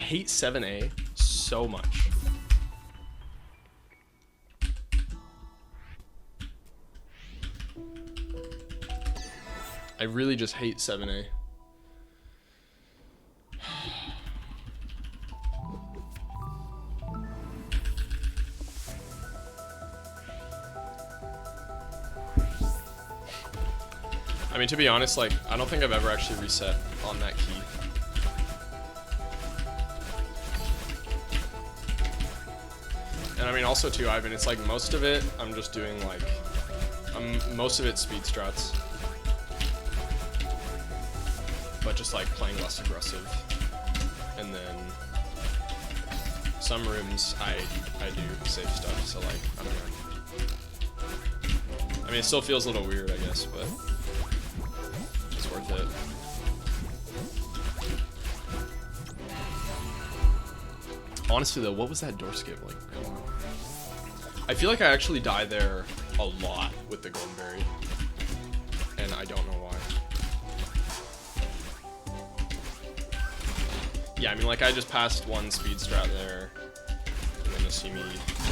hate 7A so much. I really just hate 7A. I mean, to be honest, like, I don't think I've ever actually reset on that key. And I mean, also too, Ivan, it's like most of it, I'm just doing like, most of it speed strats. But just like playing less aggressive. And then some rooms I do safe stuff, so like, I don't know. I mean, it still feels a little weird, I guess, but it's worth it. Honestly though, what was that door skip like? I feel like I actually die there a lot with the golden berry, and I don't know why. Yeah, I mean, like, I just passed one speed strat there, and then you'll see me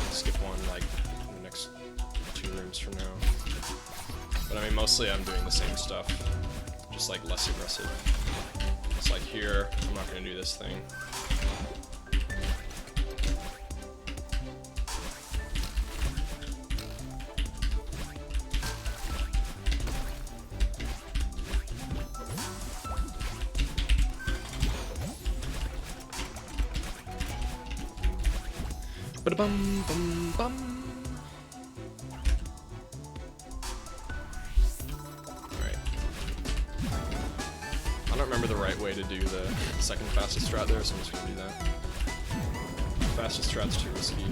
skip one, like, in the next 2 rooms from now. But I mean, mostly I'm doing the same stuff, just, like, less aggressive. It's like, here, I'm not gonna do this thing. Ba-da-bum, bum, bum. Alright. I don't remember the right way to do the second fastest strat there, so I'm just gonna do that. Fastest strat's too risky.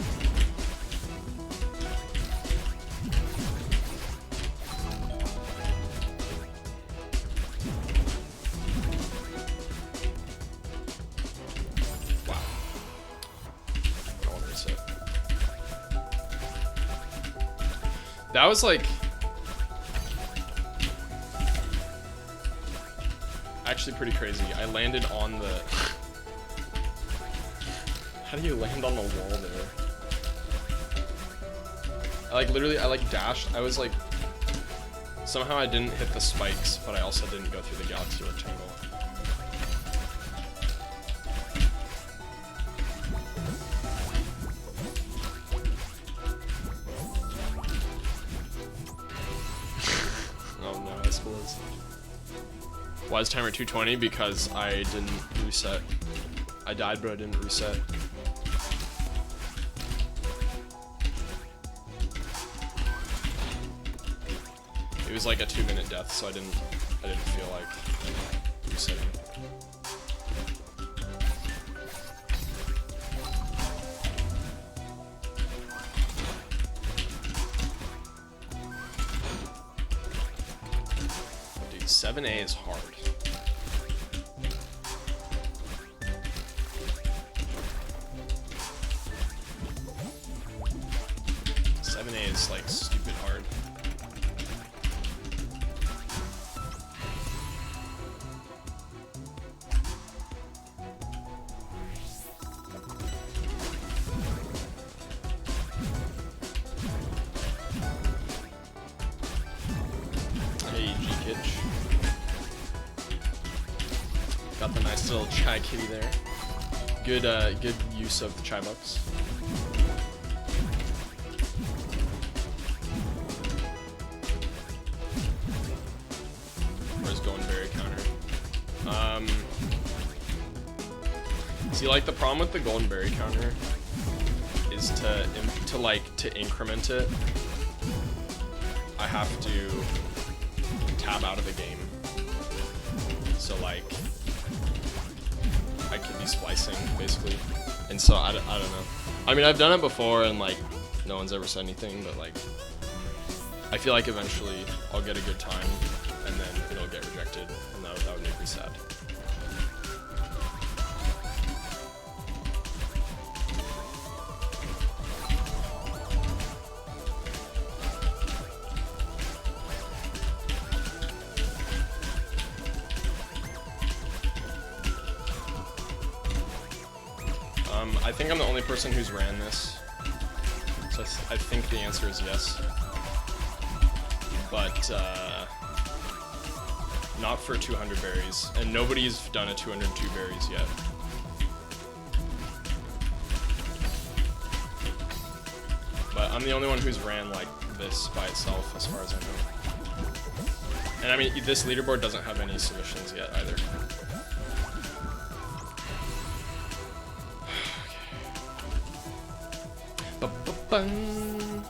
That was like actually pretty crazy. I landed on the how do you land on the wall there? I like literally I like dashed. I was like somehow I didn't hit the spikes, but I also didn't go through the galaxy rectangle. Why is timer 220? Because I didn't reset. I died, but I didn't reset. It was like a 2-minute death, so I didn't feel like resetting. Dude, 7A is hard. 7A is like stupid hard. Hey, G-Kitch. Got the nice little chai kitty there. Good use of the chai bucks. See, like, the problem with the golden berry counter is to increment it, I have to tab out of the game. So, like, I could be splicing, basically. And so, I don't know. I mean, I've done it before, and, like, no one's ever said anything, but, like, I feel like eventually I'll get a good time, and then it'll get rejected, and that would make me sad. I think I'm the only person who's ran this. So I think the answer is yes. But, not for 200 berries. And nobody's done a 202 berries yet. But I'm the only one who's ran, like, this by itself, as far as I know. And I mean, this leaderboard doesn't have any submissions yet, either. Ba-ba-bum.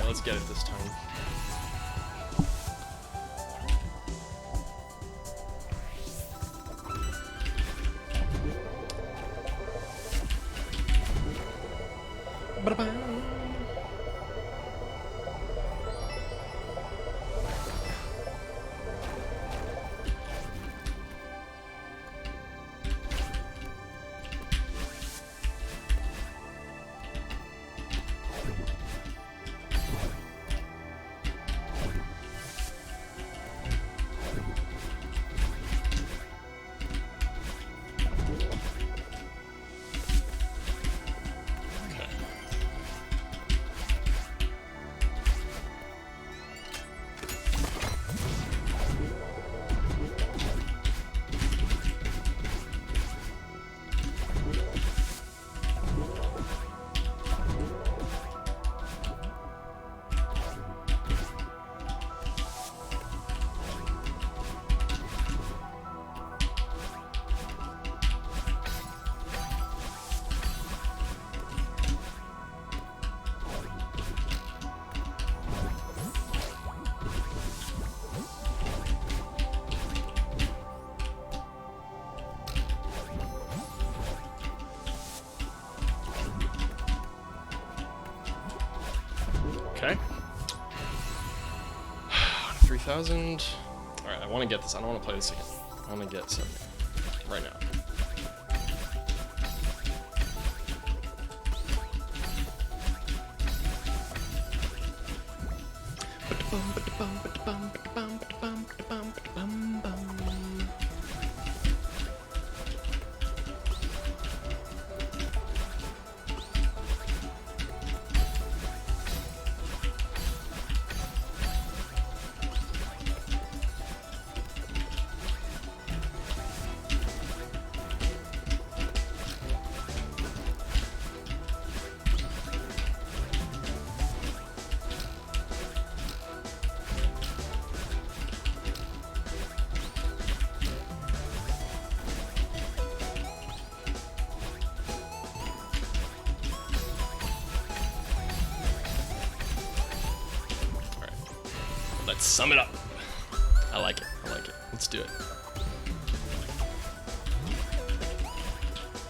Let's get it this time. Ba-da-ba. Okay. 3,000. Alright, I want to get this. I don't want to play this again. I want to get some right now. Let's sum it up. I like it. I like it. Let's do it.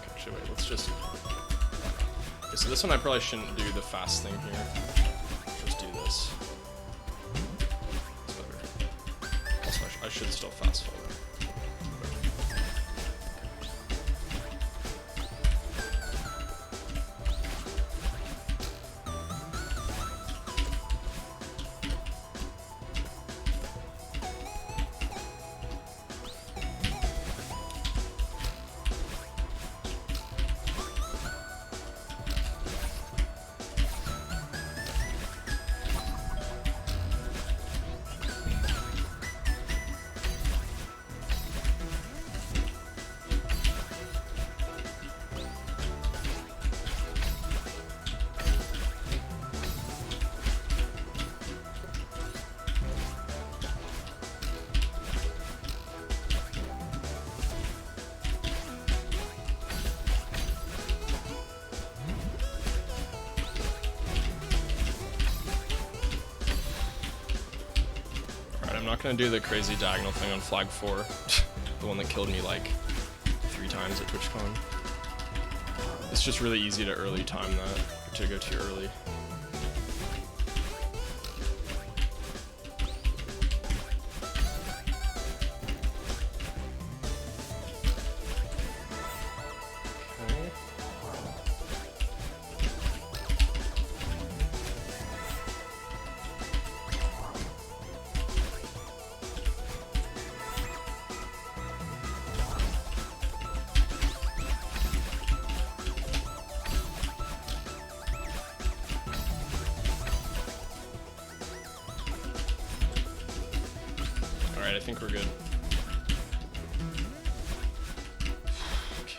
Actually, wait. Let's just. Okay, so this one I probably shouldn't do the fast thing here. Just do this. It's better. Also, I should still fast forward. I'm not gonna do the crazy diagonal thing on flag 4. The one that killed me like 3 times at TwitchCon. It's just really easy to early time that, to go too early. Alright, I think we're good. Okay.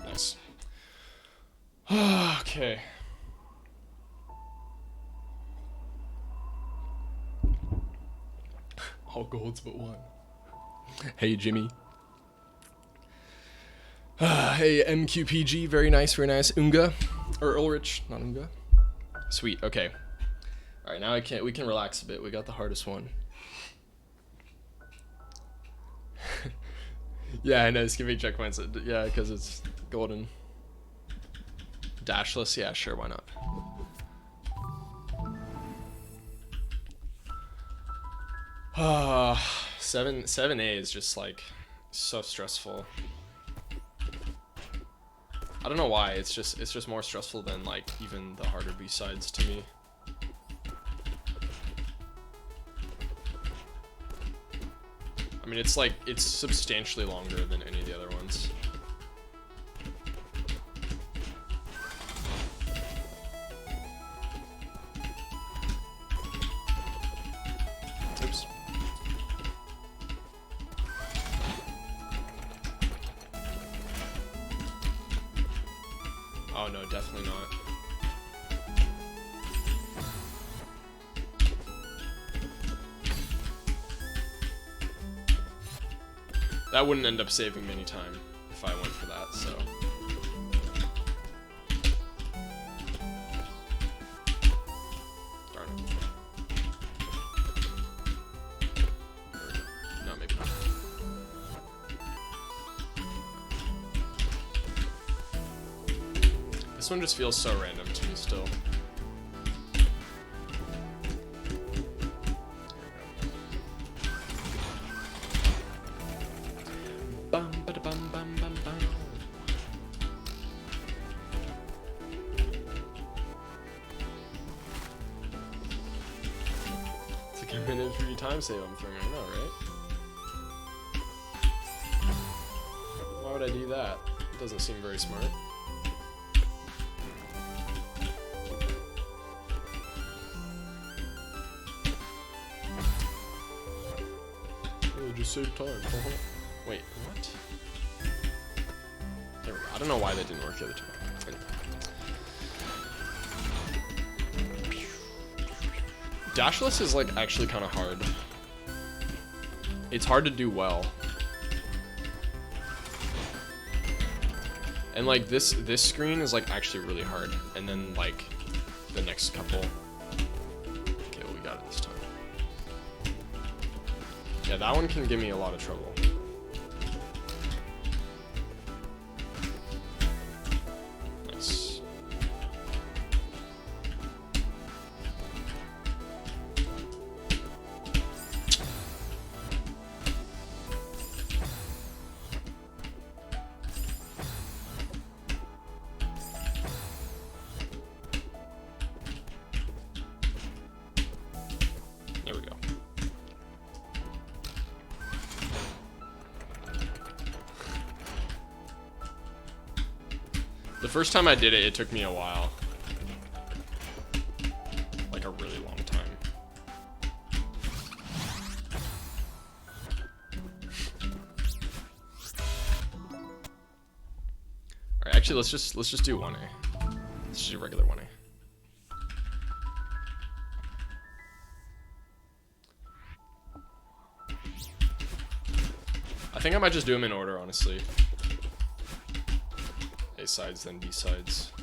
Nice. Okay. All golds but one. Hey, Jimmy. Hey, MQPG, very nice, very nice. Unga, or Ulrich, not Unga. Sweet, okay. All right, now we can relax a bit. We got the hardest one. Yeah, I know, skipping checkpoints. Yeah, because it's golden. Dashless, yeah, sure, why not? 7A is just like so stressful. I don't know why, it's just more stressful than like even the harder B-sides to me. I mean, it's substantially longer than any of the other ones. Oops. Oh no, definitely not. That wouldn't end up saving me any time if I went for that, so. Darn it. No, maybe not. This one just feels so random to me still. It's like a minute for your time save I'm throwing right now, right? Why would I do that? It doesn't seem very smart. Oh, just save time. Wait, what? There we go. I don't know why that didn't work the other time. Anyway. Dashless is like actually kind of hard. It's hard to do well. And like this screen is like actually really hard. And then like the next couple. Okay, well, we got it this time. Yeah, that one can give me a lot of trouble. Nice. There we go. The first time I did it, it took me a while. Like a really long time. Alright, actually let's just do 1A. Let's just do regular 1A. I think I might just do them in order, honestly. A sides, then B sides.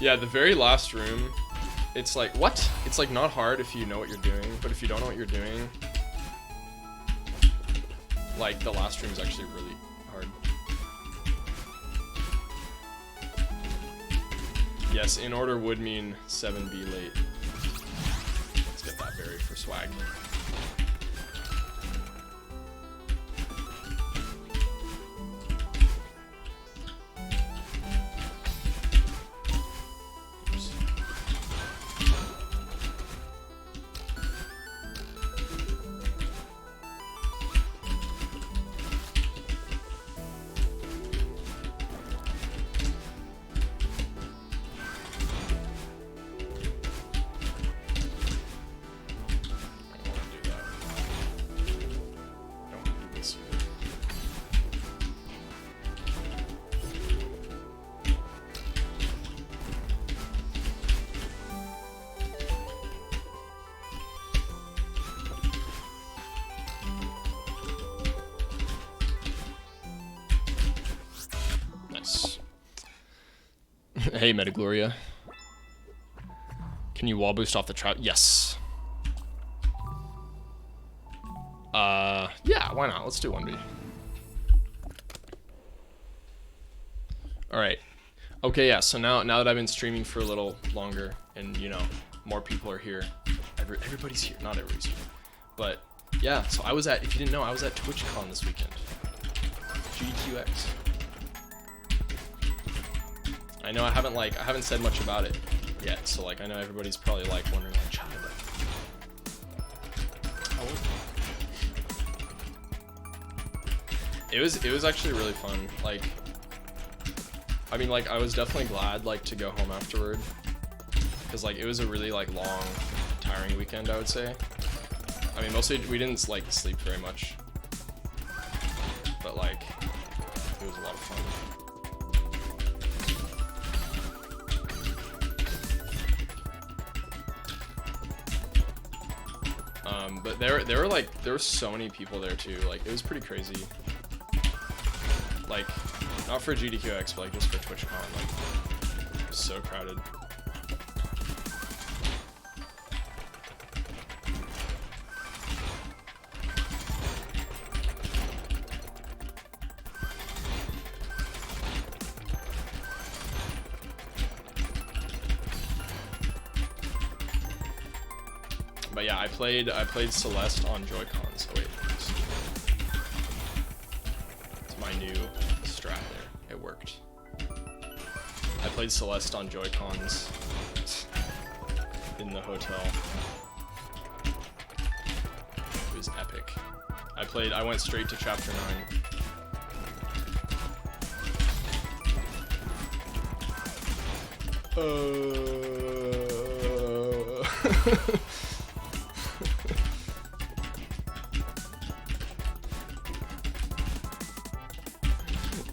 Yeah, the very last room, it's like, what? It's like not hard if you know what you're doing, but if you don't know what you're doing, like the last room is actually really hard. Yes, in order would mean 7B late. Let's get that berry for swag. Hey, Metagloria. Can you wall boost off the trap? Yes. Yeah, why not? Let's do 1v. Alright. Okay, yeah, so now that I've been streaming for a little longer, and, you know, more people are here. Everybody's here. Not everybody's here. But, yeah, so I was at, if you didn't know, I was at TwitchCon this weekend. GDQX. I know I haven't said much about it yet, so like I know everybody's probably like wondering like, child, It was actually really fun. Like, I mean, like I was definitely glad like to go home afterward, because like it was a really like long, tiring weekend, I would say. I mean, mostly we didn't like sleep very much, but like it was a lot of fun. But there were so many people there too. Like it was pretty crazy. Like not for GDQX, but like just for TwitchCon. Like it was so crowded. But yeah, I played Celeste on Joy-Cons. Oh wait, it's my new strat there. It worked. I played Celeste on Joy-Cons in the hotel. It was epic. I went straight to chapter 9.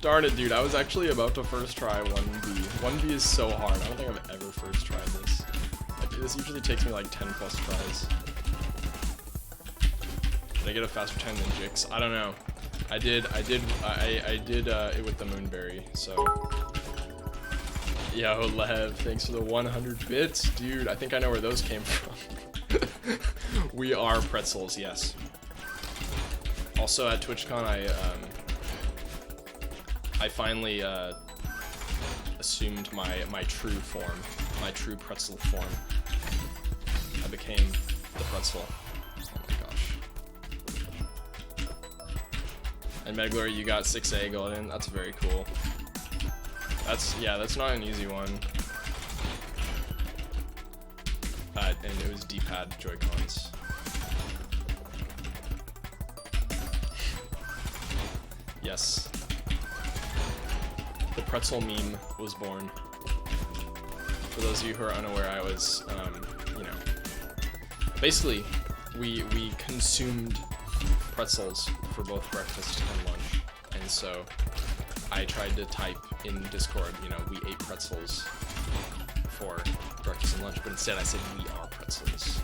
Darn it, dude. I was actually about to first try 1v. 1v is so hard. I don't think I've ever first tried this. Like, this usually takes me like 10 plus tries. Did I get a faster time than Jix? I don't know. I did it with the Moonberry, so. Yo, Lev, thanks for the 100 bits. Dude, I think I know where those came from. We are pretzels, yes. Also at TwitchCon, I finally assumed my true form, my true pretzel form. I became the pretzel. Oh my gosh. And Megler, you got 6A golden. That's very cool. That's not an easy one. And it was D-pad Joy-Cons. Yes. The pretzel meme was born. For those of you who are unaware, I was, you know, basically, we consumed pretzels for both breakfast and lunch, and so I tried to type in Discord, you know, we ate pretzels for breakfast and lunch, but instead I said we are pretzels.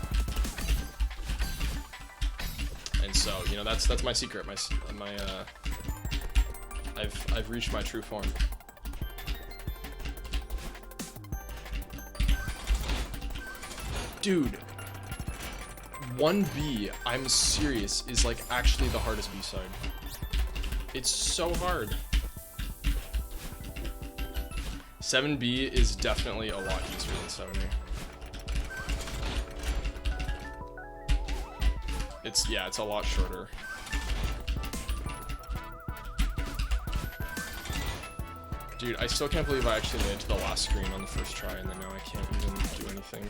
And so, you know, that's my secret. I've reached my true form. Dude, 1B, I'm serious, is like actually the hardest B-side. It's so hard. 7B is definitely a lot easier than 7A. It's a lot shorter. Dude, I still can't believe I actually made it to the last screen on the first try, and then now I can't even do anything.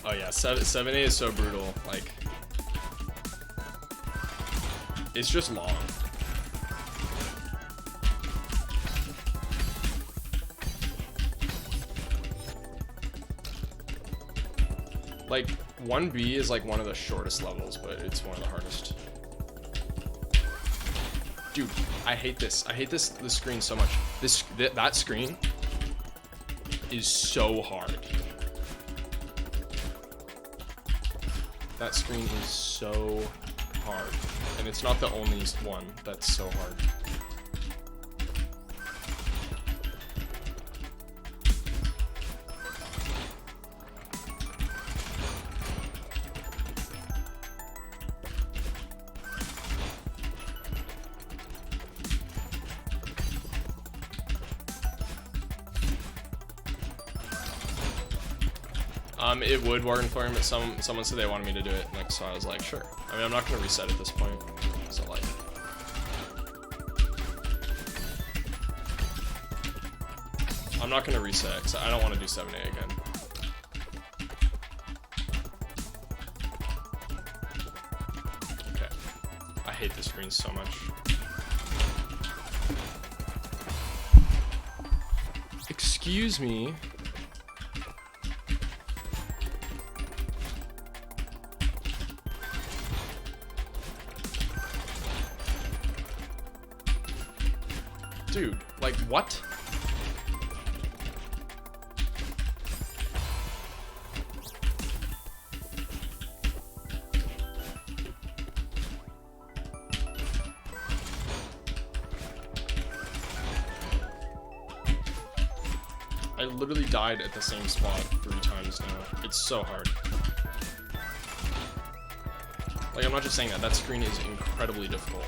Oh yeah, 7A is so brutal. Like, it's just long. Like, 1B is like one of the shortest levels, but it's one of the hardest. Dude, I hate this. I hate this screen so much. That screen is so hard. That screen is so hard. And it's not the only one that's so hard. It would work for him, but someone said they wanted me to do it, like, so I was like, sure. I mean, I'm not gonna reset at this point, so like. I'm not gonna reset, because I don't want to do 7A again. Okay. I hate this screen so much. Excuse me. Dude, like, what? I literally died at the same spot 3 times now. It's so hard. Like, I'm not just saying that. That screen is incredibly difficult.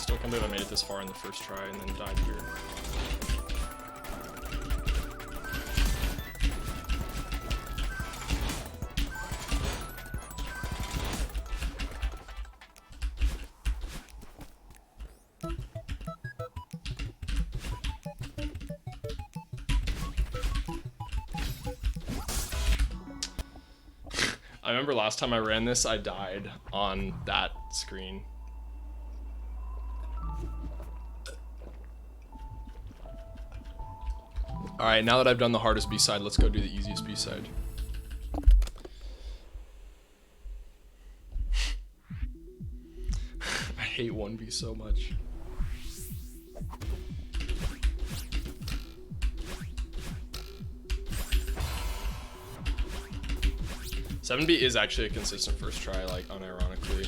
I can't believe I made it this far in the first try and then died here. I remember last time I ran this, I died on that screen. Alright, now that I've done the hardest B-side, let's go do the easiest B-side. I hate 1B so much. Seven B is actually a consistent first try, like, unironically.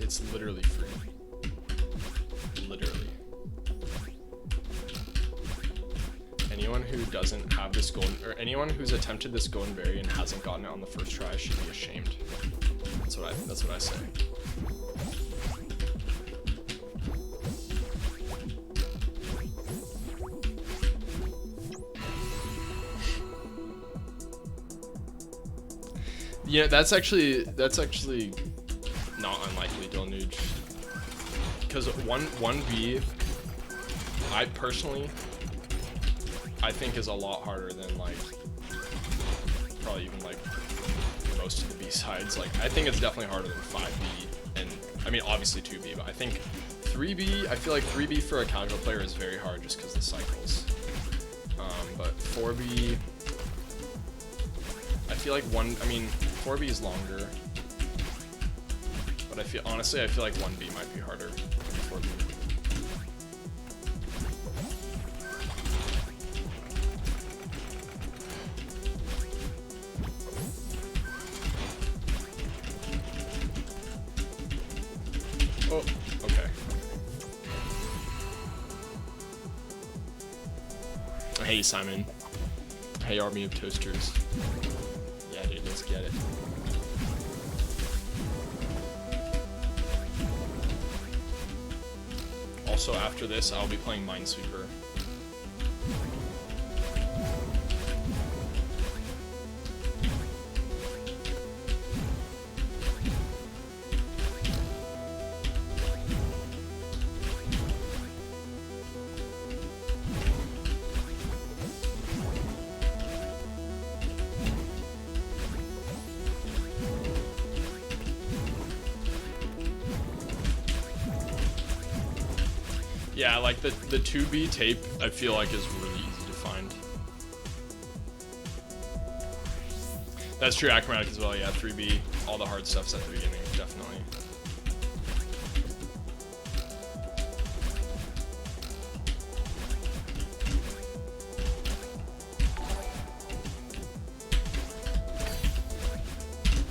It's literally free. Literally. Anyone who doesn't have this golden, or anyone who's attempted this golden berry and hasn't gotten it on the first try should be ashamed. That's what I say. Yeah, that's actually not unlikely, Dilnuge. Because 1v, I personally, I think is a lot harder than like probably even like most of the B sides. Like I think it's definitely harder than 5B, and I mean obviously 2B, but I think 3B. I feel like 3B for a casual player is very hard just because the cycles. But 4B. I feel like 4B is longer, but I feel like 1B might be harder than 4B. Oh, okay. Hey, Simon. Hey, Army of Toasters. Yeah, dude, let's get it. Also, after this, I'll be playing Minesweeper. Yeah, like the 2B tape, I feel like is really easy to find. That's true, Achromatic as well, yeah, 3B, all the hard stuff's at the beginning, definitely.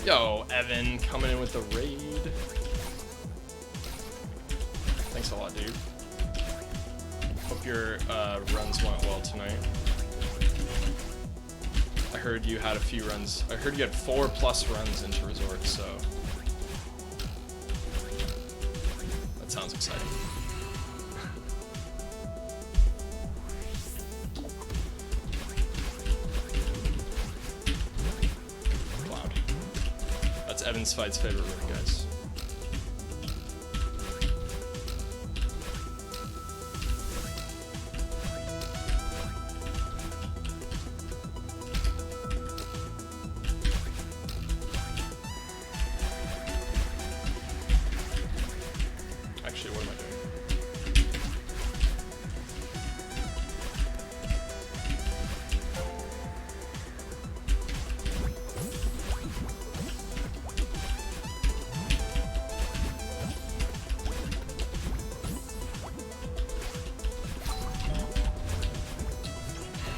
Yo, Evan, coming in with the raid. Thanks a lot, dude. Hope your runs went well tonight. I heard you had a few runs. I heard you had 4+ runs into Resort, so that sounds exciting. Cloud. That's Evan's Fight's favorite room, guys.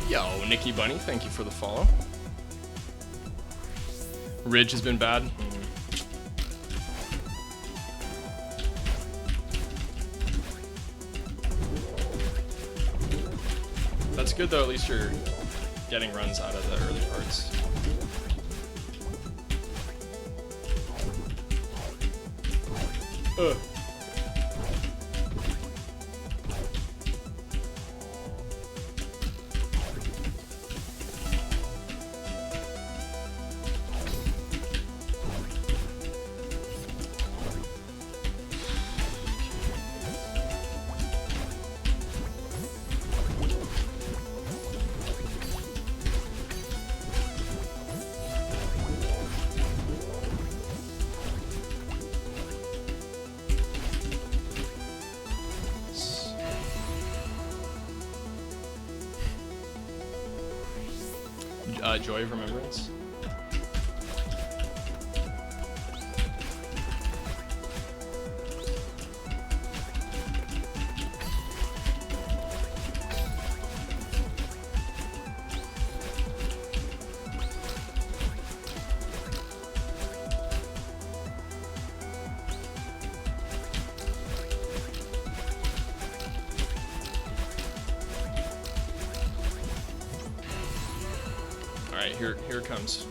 Yo, Nikki Bunny, thank you for the follow. Ridge has been bad. That's good though, at least you're getting runs out of the early parts. Joy of Remembrance. Alright, here it comes.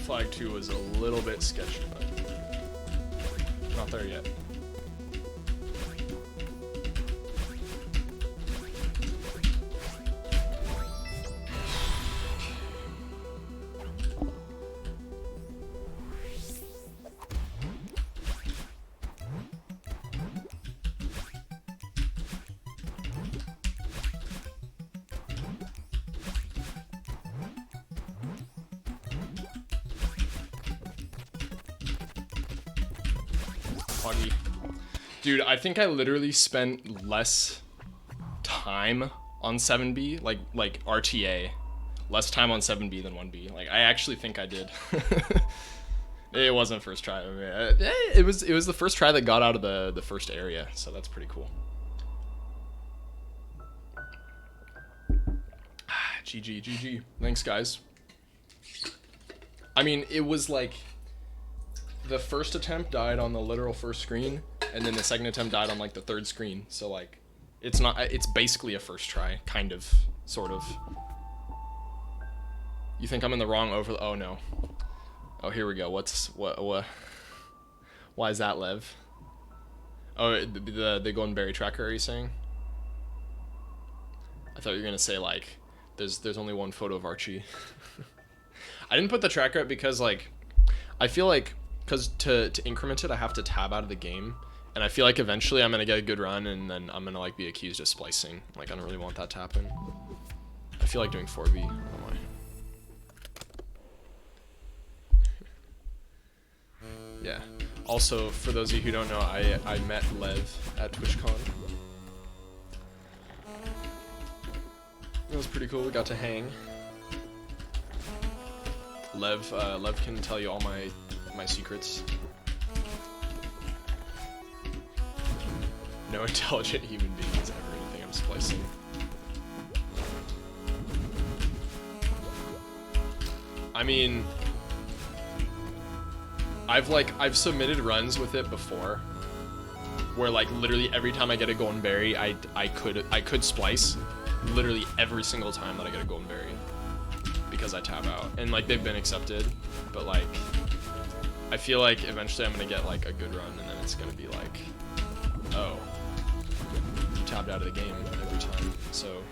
Flag 2 was a little bit sketchy, but not there yet. Dude, I think I literally spent less time on 7B, like RTA, less time on 7B than 1B. Like, I actually think I did. It wasn't first try. I mean, it was the first try that got out of the first area, so that's pretty cool. GG. Thanks, guys. I mean, it was like the first attempt died on the literal first screen, and then the second attempt died on like the third screen. So like, it's basically a first try, kind of, sort of. You think I'm in the wrong oh no. Oh, here we go. What? Why is that, Lev? Oh, the Golden Berry tracker, are you saying? I thought you were gonna say like, there's only one photo of Archie. I didn't put the tracker up because like, I feel like, because to increment it, I have to tab out of the game, and I feel like eventually I'm gonna get a good run, and then I'm gonna like be accused of splicing. Like, I don't really want that to happen. I feel like doing 4B. Oh my. Yeah. Also, for those of you who don't know, I met Lev at TwitchCon. It was pretty cool. We got to hang. Lev can tell you all my secrets. No intelligent human being has ever anything I'm splicing. I mean, I've submitted runs with it before, where like literally every time I get a golden berry, I could splice, literally every single time that I get a golden berry, because I tab out, and like they've been accepted, but like I feel like eventually I'm gonna get like a good run, and then it's gonna be like, oh, you tabbed out of the game every time, so.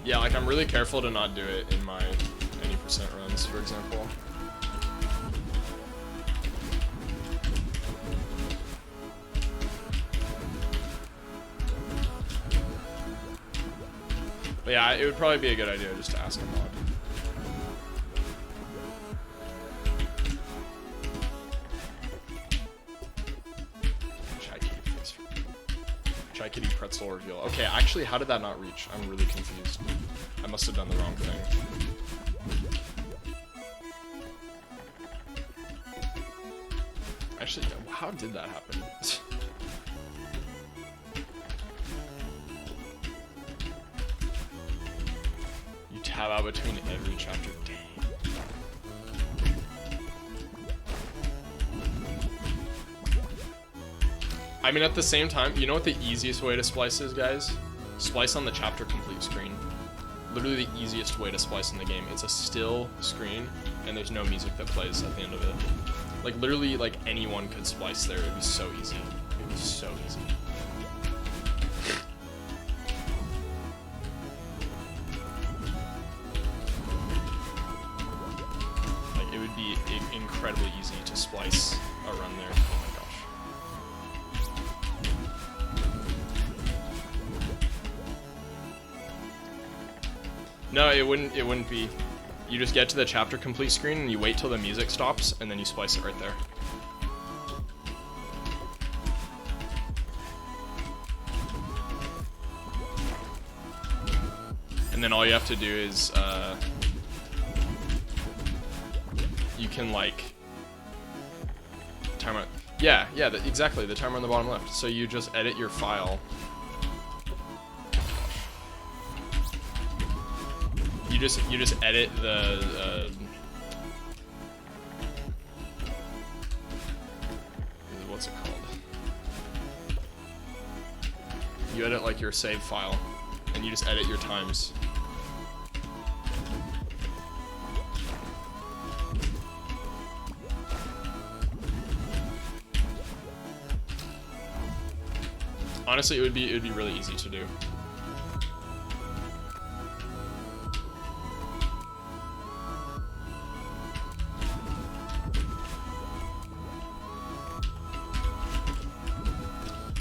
Yeah, like I'm really careful to not do it in my any percent runs, for example. But yeah, it would probably be a good idea just to ask a mod. Chai Kitty pretzel reveal. Okay, actually, how did that not reach? I'm really confused. I must have done the wrong thing. Actually, how did that happen? You tab out between every chapter. Dang. I mean, at the same time, you know what the easiest way to splice is, guys? Splice on the chapter complete screen. Literally the easiest way to splice in the game. It's a still screen, and there's no music that plays at the end of it. Like, literally, like, anyone could splice there. It'd be so easy. It'd be so easy. Like, it would be incredibly easy to splice a run there. Oh my gosh. No, it wouldn't be. You just get to the chapter complete screen and you wait till the music stops and then you splice it right there. And then all you have to do is, you can like, timer, yeah, exactly, the timer on the bottom left. So you just edit your file. You just edit the what's it called? You edit like your save file, and you just edit your times. Honestly, it would be really easy to do.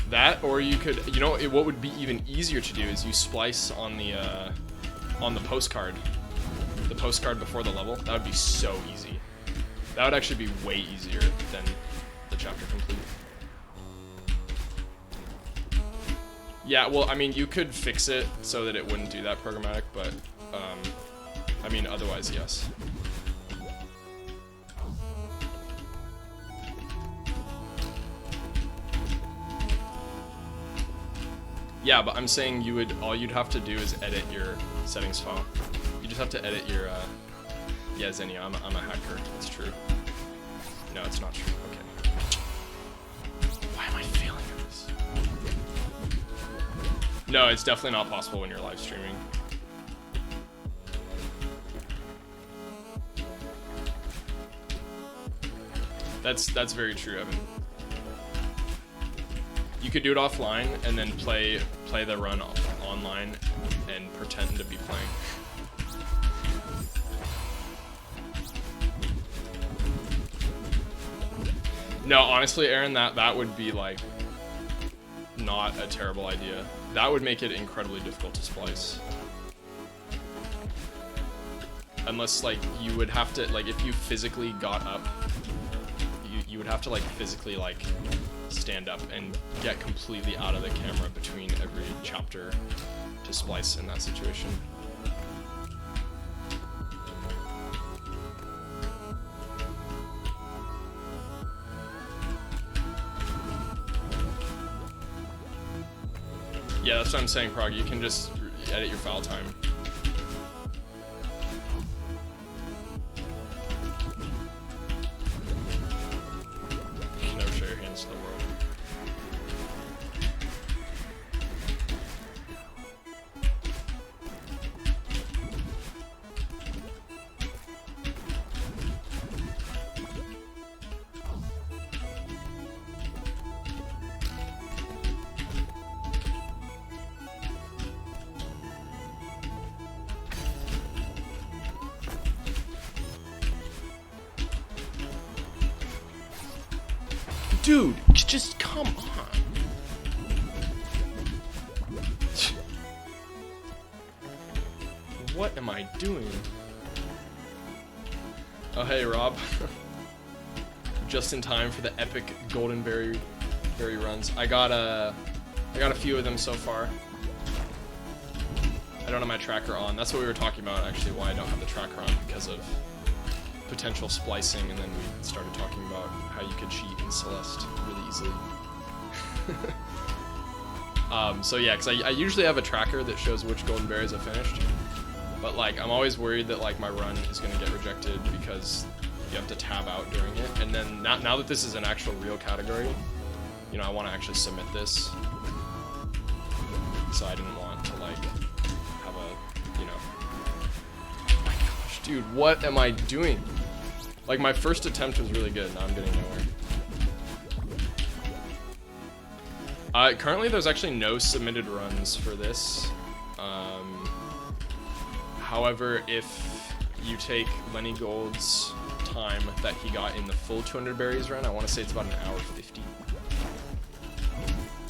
That, or you could, you know, what would be even easier to do is you splice on the postcard. The postcard before the level. That would be so easy. That would actually be way easier than the chapter complete. Yeah, well, I mean, you could fix it so that it wouldn't do that programmatic, but, I mean, otherwise, yes. Yeah, but I'm saying all you'd have to do is edit your settings file. You just have to edit your, yeah, Xenia, I'm a hacker, it's true. No, it's not true, okay. Why am I failing at this? No, it's definitely not possible when you're live streaming. That's very true, Evan. You could do it offline and then play the run online and pretend to be playing. No, honestly, Aaron, that would be like not a terrible idea. That would make it incredibly difficult to splice. Unless like you would have to, like, if you physically got up, you would have to like physically like stand up and get completely out of the camera between every chapter to splice in that situation. Yeah, that's what I'm saying, Prog. You can just edit your file time. You can never show your hands to the world. Dude, just come on. What am I doing? Oh hey Rob. Just in time for the epic golden berry runs. I got a few of them so far. I don't have my tracker on. That's what we were talking about actually, why I don't have the tracker on, because of potential splicing, and then we started talking about how you could cheat in Celeste really easily. So yeah, because I usually have a tracker that shows which golden berries I finished, but like I'm always worried that like my run is going to get rejected because you have to tab out during it, and then now that this is an actual real category, you know, I want to actually submit this, so I didn't want to like have a, you know, oh my gosh, dude, what am I doing? Like my first attempt was really good, now I'm getting nowhere. Currently there's actually no submitted runs for this. However, if you take Lenny Gold's time that he got in the full 200 berries run, I want to say it's about an hour 50.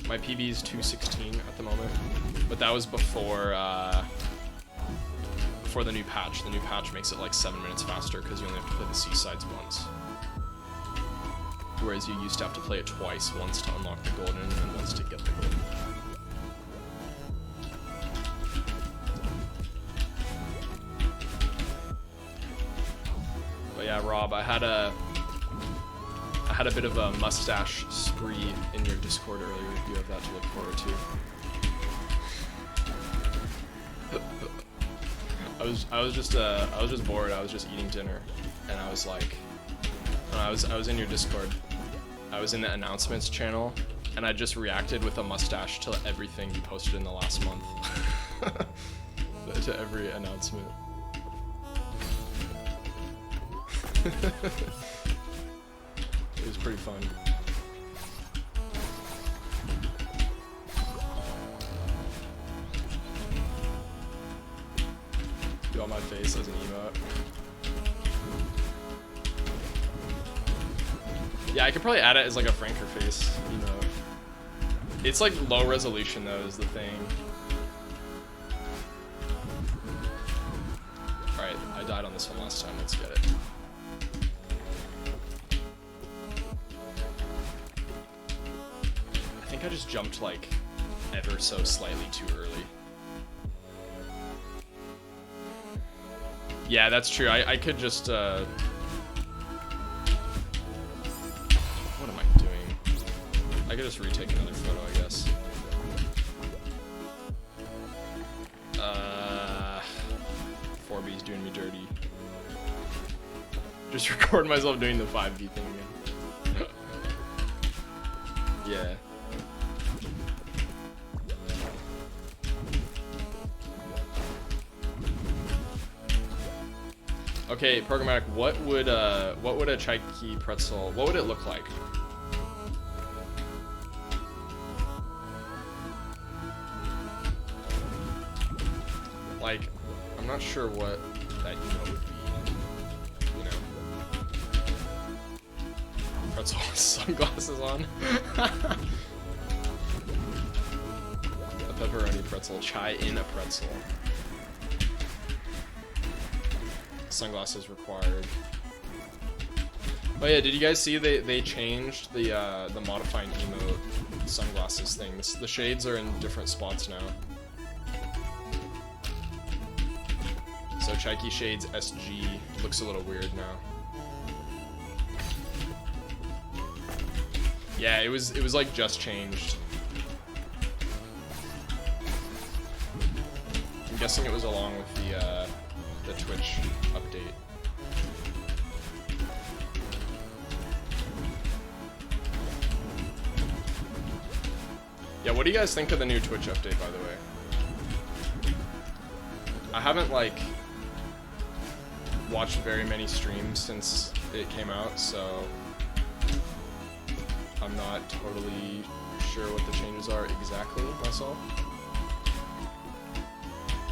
My PB is 2:16 at the moment, but that was before the new patch. The new patch makes it like 7 minutes faster because you only have to play the seasides once. Whereas you used to have to play it twice, once to unlock the golden and once to get the golden. But yeah, Rob, I had a bit of a mustache spree in your Discord earlier. You have that to look forward to. I was just bored. I was just eating dinner, and I was like, I was in your Discord. I was in the announcements channel, and I just reacted with a mustache to everything you posted in the last month. To every announcement. It was pretty fun. Do on my face as an emote. Yeah, I could probably add it as like a Franker face, you know. It's like low resolution though is the thing. Alright, I died on this one last time, let's get it. I think I just jumped like ever so slightly too early. Yeah, that's true. I could just what am I doing? I could just retake another photo, I guess. 4B's doing me dirty. Just record myself doing the 5B thing again. Yeah. Okay, programmatic. What would a Chaiki pretzel? What would it look like? Like, I'm not sure what that emote would be. You know, pretzel with sunglasses on. A pepperoni pretzel. Chai in a pretzel. Sunglasses required. Oh yeah, did you guys see they changed the modifying emote sunglasses thing? The shades are in different spots now. So Chaiki Shades SG looks a little weird now. Yeah, it was like just changed. I'm guessing it was along with the Twitch update. Yeah, what do you guys think of the new Twitch update, by the way? I haven't like watched very many streams since it came out, so I'm not totally sure what the changes are exactly myself.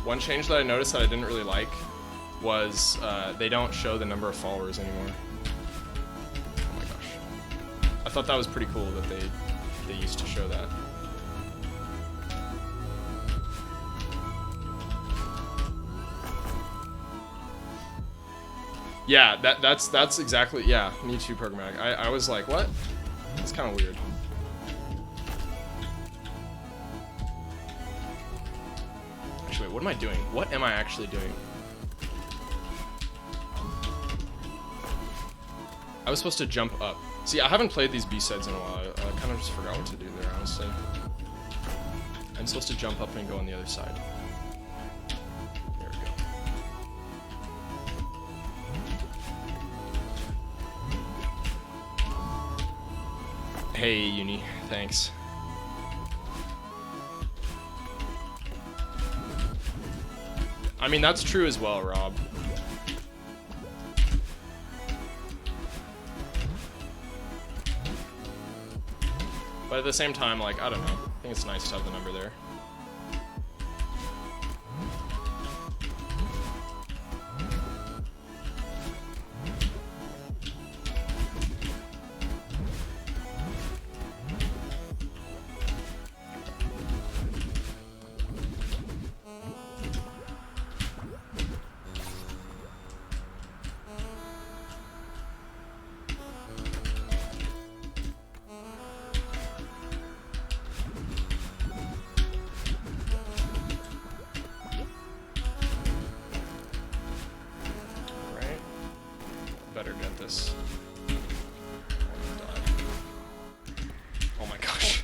One change that I noticed that I didn't really like was they don't show the number of followers anymore. Oh my gosh. thought that was pretty cool that they used to show that. Yeah, that's exactly, yeah, me too, programmatic. I was like, what? It's kind of weird. Actually, wait, what am I doing? What am I actually doing? I was supposed to jump up. See, I haven't played these B-sides in a while. I kind of just forgot what to do there, honestly. I'm supposed to jump up and go on the other side. There we go. Hey, Uni. Thanks. I mean, that's true as well, Rob. But at the same time, like, I don't know. I think it's nice to have the number there. Better get this. Oh my gosh.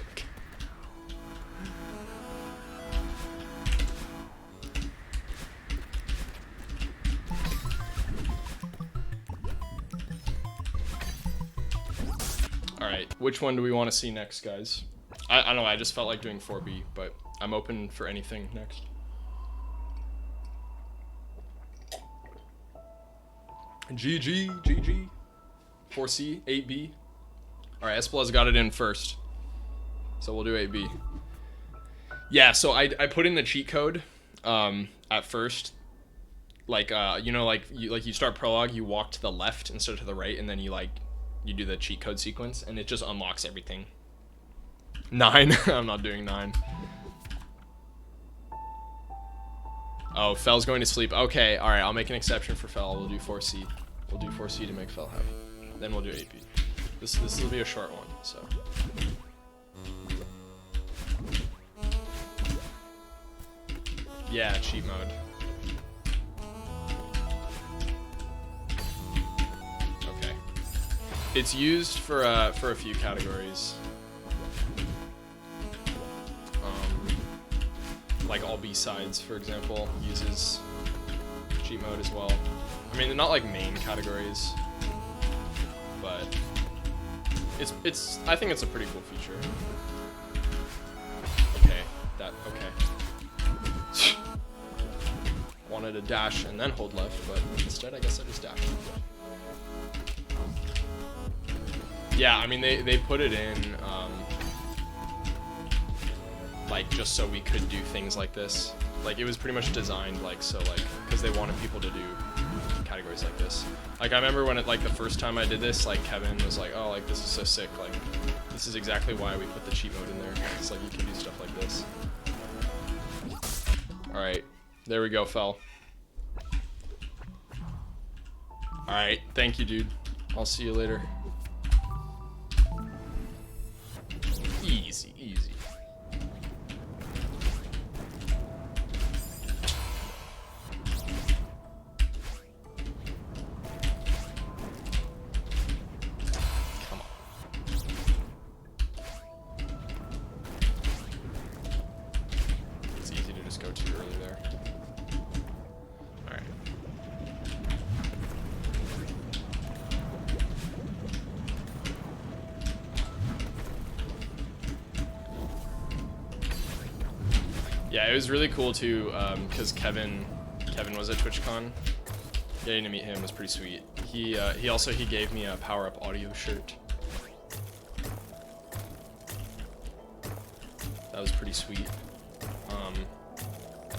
Alright, which one do we want to see next, guys? I don't know, I just felt like doing 4B, but I'm open for anything next. GG. 4C, 8B. Alright, Espelaz got it in first. So we'll do 8B. Yeah, so I put in the cheat code at first. Like, you know, like you start prologue, you walk to the left instead of to the right, and then you do the cheat code sequence, and it just unlocks everything. 9? I'm not doing 9. Oh, Fell's going to sleep. Okay, alright, I'll make an exception for Fell. We'll do 4C. We'll do 4C to make Fell happy. Then we'll do 8B. This will be a short one, so. Yeah, cheat mode. Okay. It's used for a few categories. Like all B-sides, for example, uses cheat mode as well. I mean, they're not like main categories, but it's I think it's a pretty cool feature. Okay. Wanted to dash and then hold left, but instead I guess I just dashed. Yeah, I mean they put it in like just so we could do things like this. Like it was pretty much designed like so, like because they wanted people to do categories like this. Like I remember when the first time I did this, like Kevin was like, oh, like this is so sick, like this is exactly why we put the cheat mode in there. It's like you can do stuff like this. Alright, there we go, Fell. Alright, thank you, dude. I'll see you later. Easy, easy. Come on. It's easy to just go too early there. Alright. Yeah, it was really cool too, because Kevin was at TwitchCon. Getting to meet him was pretty sweet. He gave me a Power Up Audio shirt. That was pretty sweet.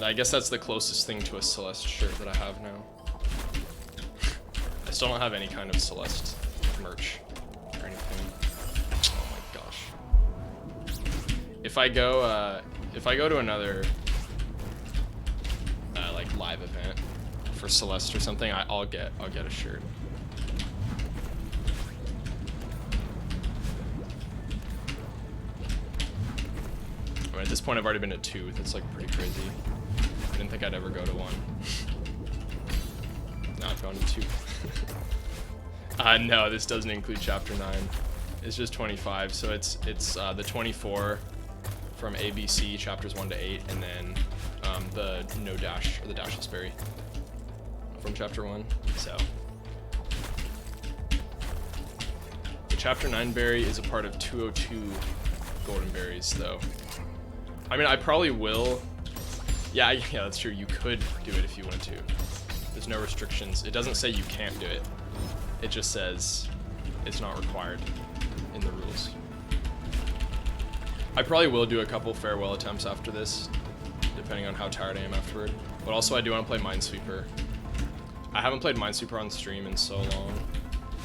I guess that's the closest thing to a Celeste shirt that I have now. I still don't have any kind of Celeste merch or anything. If I go to another like live event for Celeste or something, I'll get a shirt. I mean, at this point, I've already been to 2. That's like pretty crazy. I didn't think I'd ever go to 1. Now I've gone to 2. No, this doesn't include chapter 9. It's just 25, so it's the 24 from ABC chapters 1 to 8, and then the no dash, or the dashless berry from chapter 1. So the chapter 9 berry is a part of 202 golden berries, though. I mean, I probably will. Yeah, that's true. You could do it if you wanted to. There's no restrictions. It doesn't say you can't do it. It just says it's not required in the rules. I probably will do a couple farewell attempts after this, depending on how tired I am afterward. But also, I do want to play Minesweeper. I haven't played Minesweeper on stream in so long.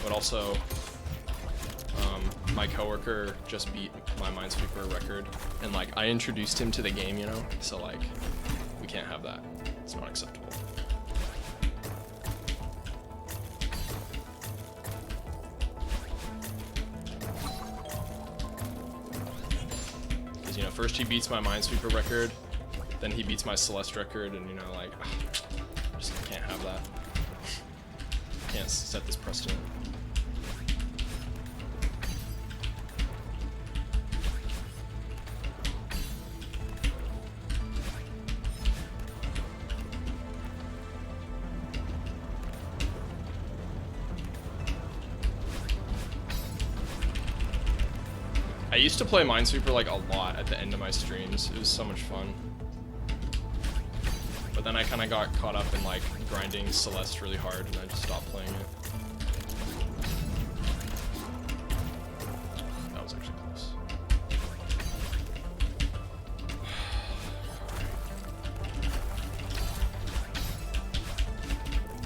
But also, my coworker just beat my Minesweeper record, and like I introduced him to the game, you know. So like, we can't have that. It's not acceptable. You know, first he beats my Minesweeper record, then he beats my Celeste record, and you know, like, I just can't have that. Can't set this precedent. I used to play Minesweeper like a lot at the end of my streams. It was so much fun. But then I kind of got caught up in like grinding Celeste really hard, and I just stopped playing it. That was actually close.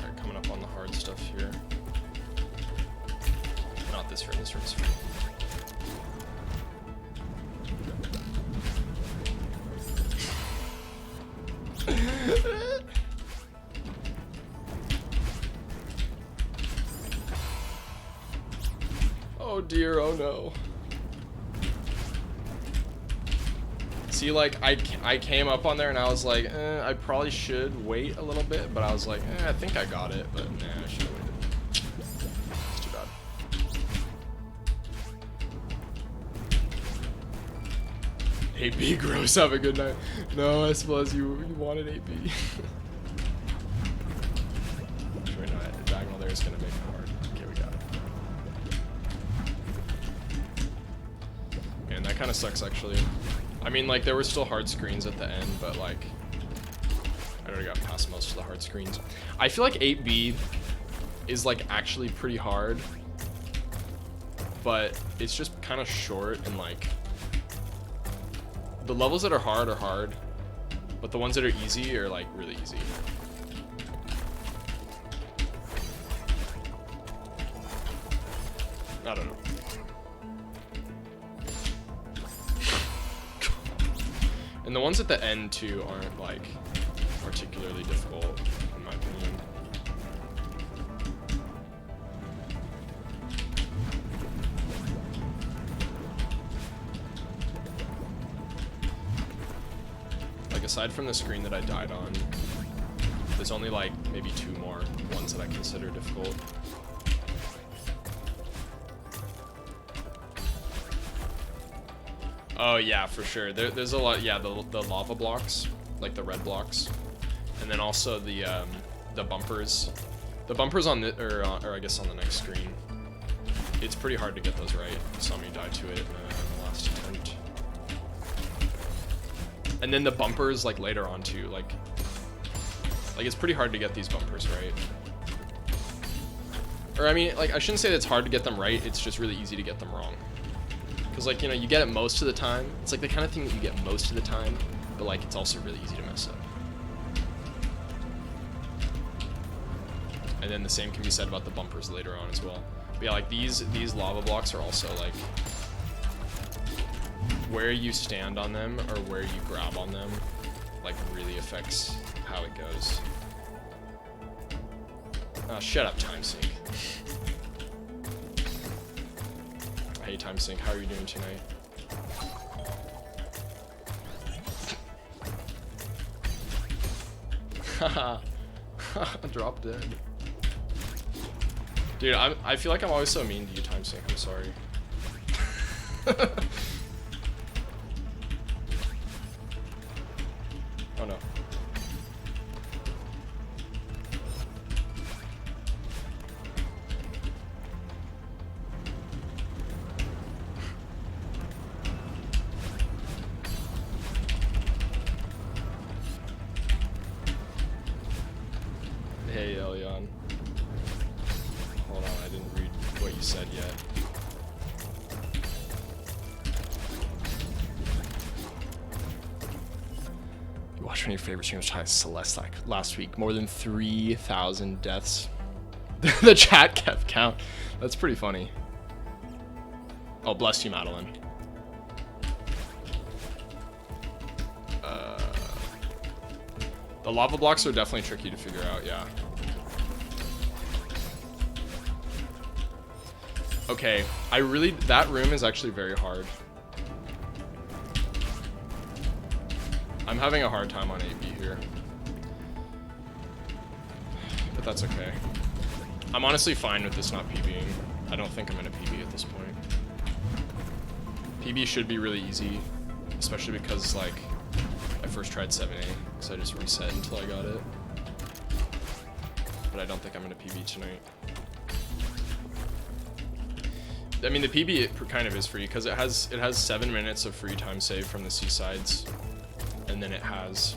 Alright, coming up on the hard stuff here. Not this room, this room's free. Oh dear, oh no. See, like, I came up on there and I was like, I probably should wait a little bit, but I was like, I think I got it, but nah, I should have waited. It's too bad. AB gross, have a good night. No, I suppose you wanted AB. Sure, no, that diagonal there is gonna make it hard. Okay, we got it. Man, that kind of sucks actually. I mean, like, there were still hard screens at the end, but like, I already got past most of the hard screens. I feel like 8B is like actually pretty hard, but it's just kind of short, and like, the levels that are hard, but the ones that are easy are like really easy. I don't know. And the ones at the end too aren't like particularly difficult, in my opinion. Like, aside from the screen that I died on, there's only like maybe 2 more ones that I consider difficult. Oh yeah, for sure. There's a lot. Yeah, the lava blocks, like the red blocks, and then also the bumpers. The bumpers on the or I guess on the next screen. It's pretty hard to get those right. You saw me die to it in the last attempt. And then the bumpers like later on too. Like it's pretty hard to get these bumpers right. Or I mean, like, I shouldn't say that it's hard to get them right. It's just really easy to get them wrong. Because, like, you know, you get it most of the time. It's like the kind of thing that you get most of the time, but like it's also really easy to mess up. And then the same can be said about the bumpers later on as well. But yeah, like these lava blocks are also like where you stand on them or where you grab on them, like, really affects how it goes. Oh, shut up, time sync. Hey, time sync, how are you doing tonight? Haha. Drop dead. Dude, I feel like I'm always so mean to you, time sync. I'm sorry. Oh no. Hey, Elion. Hold on, I didn't read what you said yet. You watched one of your favorite streamers try Celeste like last week. More than 3,000 deaths. The chat kept count. That's pretty funny. Oh, bless you, Madeline. The lava blocks are definitely tricky to figure out, yeah. Okay, that room is actually very hard. I'm having a hard time on 8B here. But that's okay. I'm honestly fine with this not PBing. I don't think I'm gonna PB at this point. PB should be really easy, especially because, like, I first tried 7A, so I just reset until I got it. But I don't think I'm gonna PB tonight. I mean, the PB it kind of is free because it has 7 minutes of free time save from the seasides, and then it has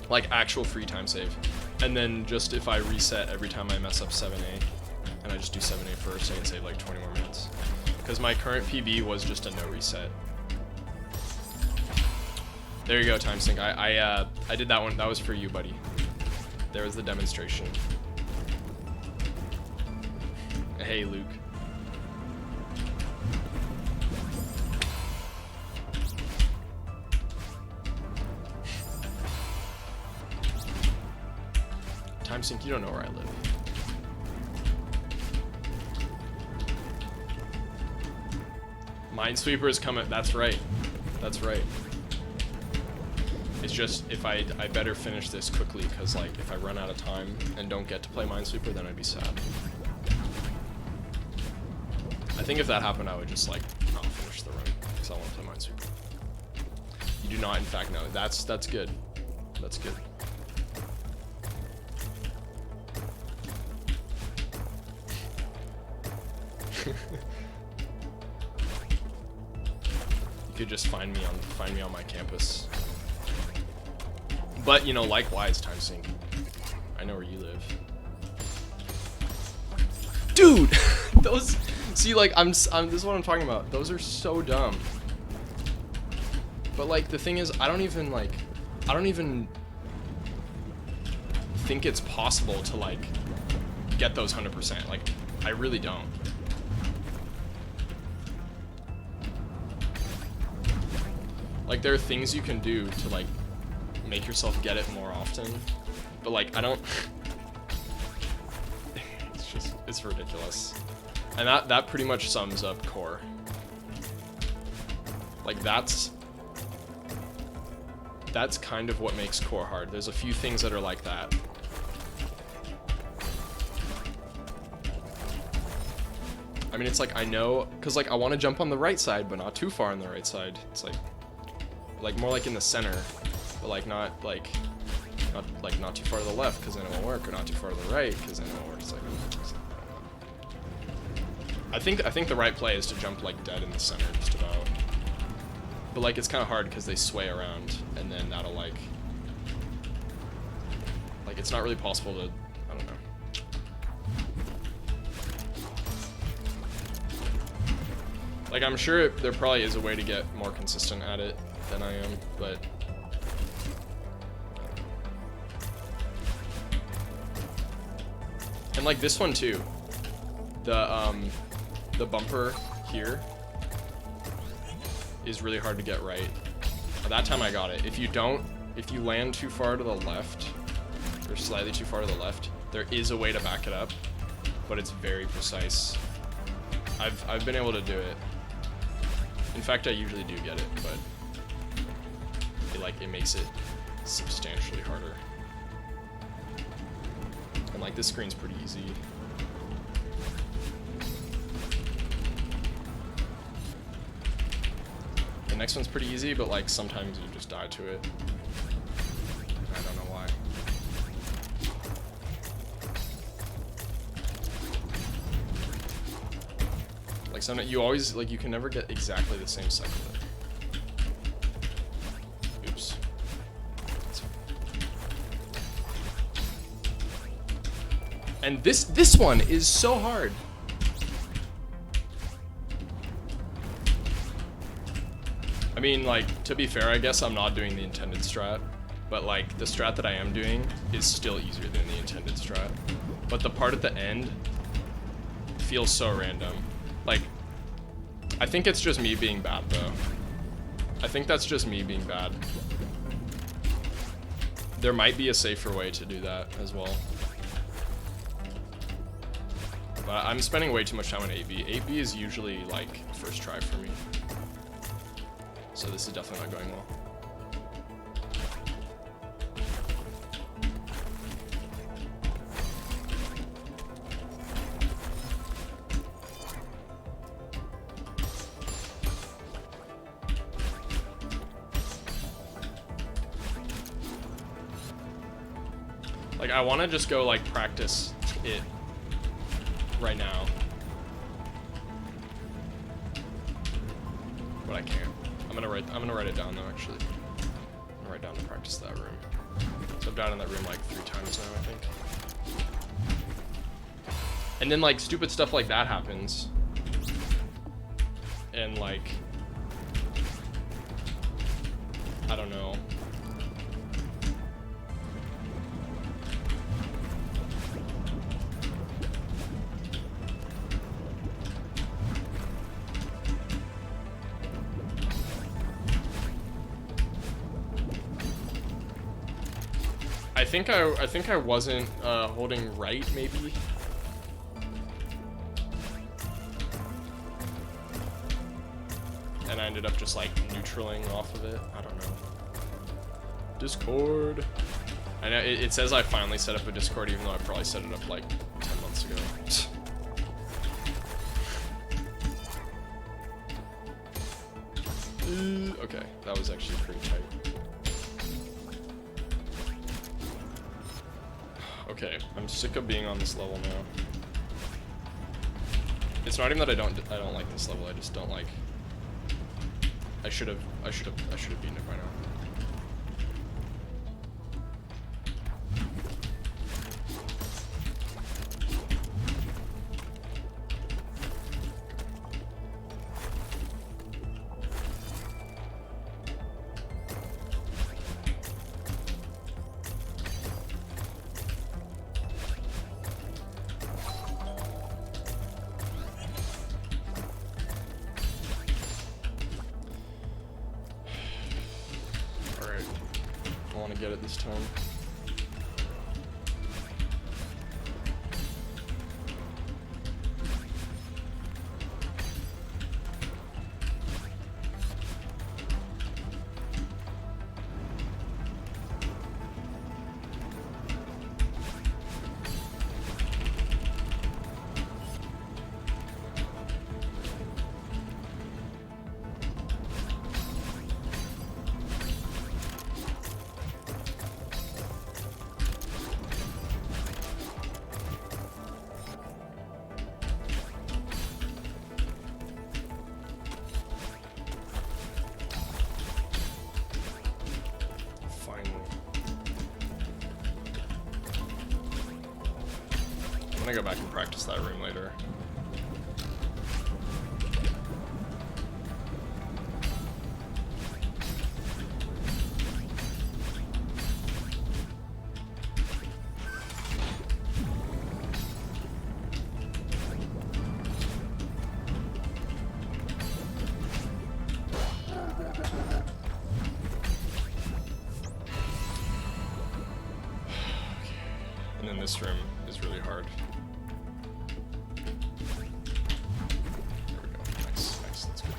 like actual free time save, and then just if I reset every time I mess up 7A, and I just do 7A first, I can save like 20 more minutes. Because my current PB was just a no reset. There you go, time sync. I did that one. That was for you, buddy. There was the demonstration. Hey, Luke. Time sync, you don't know where I live. Minesweeper is coming. That's right. That's right. It's just, if I better finish this quickly, because, like, if I run out of time and don't get to play Minesweeper, then I'd be sad. I think if that happened, I would just, like, not finish the run, because I want to play Minesweeper. You do not, in fact, know. That's good. That's good. You could just find me on my campus. But, you know, likewise, time sync. I know where you live. Dude! Those... See, like, this is what I'm talking about. Those are so dumb. But, like, the thing is, I don't even think it's possible to, like, get those 100%. Like, I really don't. Like, there are things you can do to, like, make yourself get it more often, but, like, I don't... it's ridiculous. And that pretty much sums up core. Like, that's kind of what makes core hard. There's a few things that are like that. I mean, it's like, I know, because, like, I want to jump on the right side, but not too far on the right side. It's like more like in the center, but, like, not too far to the left, because then it won't work, or not too far to the right, because then it won't work. It's like, I think the right play is to jump, like, dead in the center, just about. But, like, it's kind of hard because they sway around, and then that'll, like, it's not really possible to, I don't know. Like, I'm sure there probably is a way to get more consistent at it than I am, but... And, like, this one, too. The bumper here is really hard to get right. That time I got it. If you land too far to the left, or slightly too far to the left, there is a way to back it up, but it's very precise. I've been able to do it. In fact, I usually do get it, but it makes it substantially harder. And like this screen's pretty easy. The next one's pretty easy, but like sometimes you just die to it. I don't know why. Like sometimes you always you can never get exactly the same cycle. Oops. And this one is so hard. I mean, like, to be fair, I guess I'm not doing the intended strat, but like the strat that I am doing is still easier than the intended strat. But the part at the end feels so random. Like, I think it's just me being bad though. I think that's just me being bad. There might be a safer way to do that as well. But I'm spending way too much time on 8B. 8B is usually like first try for me. So this is definitely not going well. Like, I want to just go like practice it right now, but I can't. I'm gonna write it down though. Actually, I'm gonna write down to practice that room. So I've died in that room like 3 times now, I think. And then like stupid stuff like that happens, and like I don't know. I think I wasn't holding right, maybe. And I ended up just like neutraling off of it. I don't know. Discord. I know it says I finally set up a Discord, even though I probably set it up like 10 months ago. Okay, that was actually pretty tight. Okay, I'm sick of being on this level now. It's not even that I don't like this level. I just don't like. I should have beaten it by now. Get it this time. I'm gonna go back and practice that room later. this room is really hard. There we go. Nice, nice, that's good.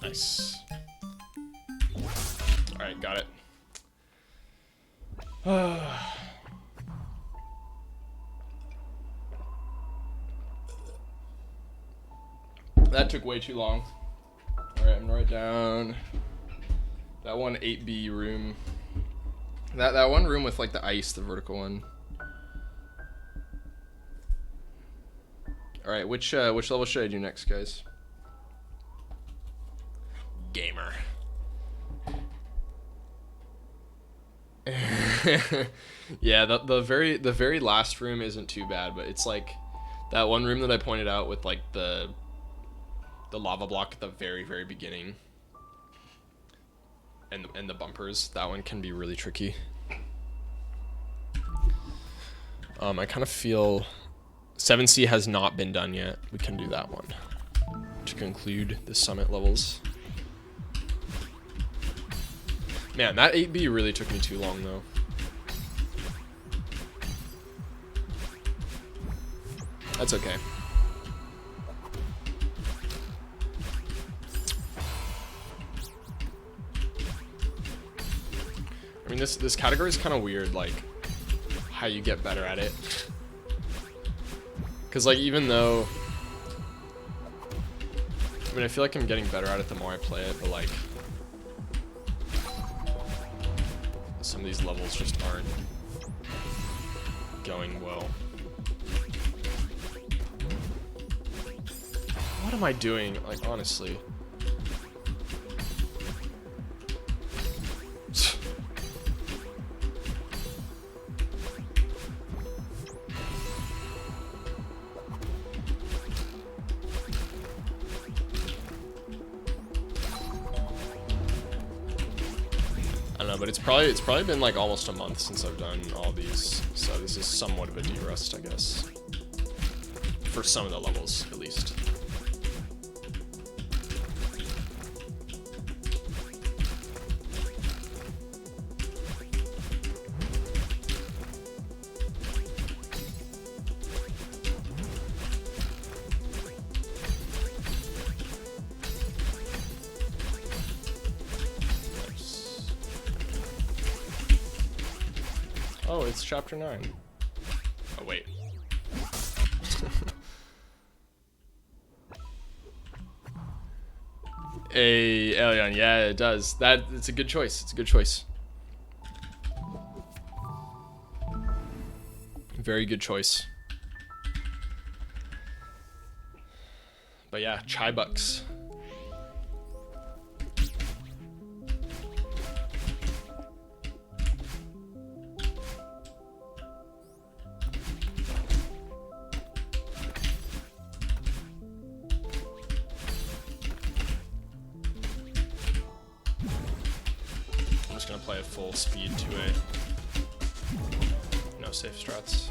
Nice. Alright, got it. That took way too long. Alright, I'm gonna write down that one 8B room. That one room with like the ice, the vertical one. Alright, which level should I do next, guys? Gamer. Yeah, the very last room isn't too bad, but it's like that one room that I pointed out with like the lava block at the very beginning and the bumpers. That one can be really tricky. I kind of feel 7C has not been done yet. We can do that one to conclude the summit levels. Man, that 8B really took me too long, though. That's okay. I mean, this category is kind of weird, like, how you get better at it. Because, like, even though... I mean, I feel like I'm getting better at it the more I play it, but, like... some of these levels just aren't going well. What am I doing? Like, honestly. But it's probably been like almost a month since I've done all these, so this is somewhat of a de-rust, I guess, for some of the levels at least. Oh, it's chapter 9. Oh, wait. Hey, Elion, yeah, it does. It's a good choice. It's a good choice. Very good choice. But yeah, chai bucks. Play a full speed 2A. No safe strats.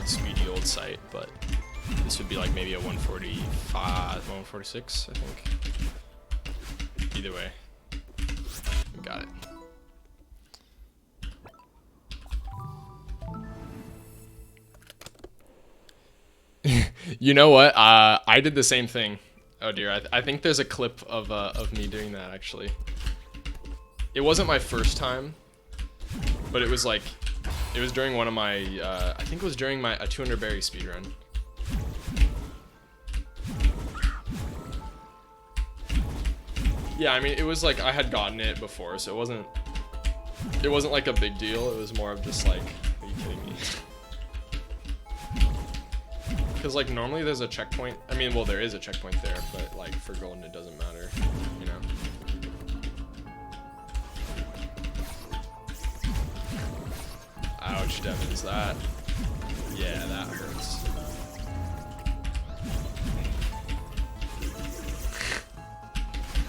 speedy old site, but this would be like maybe a 145, 146, I think. Either way, we got it. You know what? I did the same thing. Oh dear, I think there's a clip of me doing that actually. It wasn't my first time, but it was like, it was during one of my, I think it was during a 200 berry speedrun. Yeah, I mean, it was like I had gotten it before, so it wasn't like a big deal. It was more of just like, are you kidding me? Because like normally there's a checkpoint. I mean, well, there is a checkpoint there, but like for golden it doesn't matter, you know. Ouch, Devins, that. Yeah, that hurts.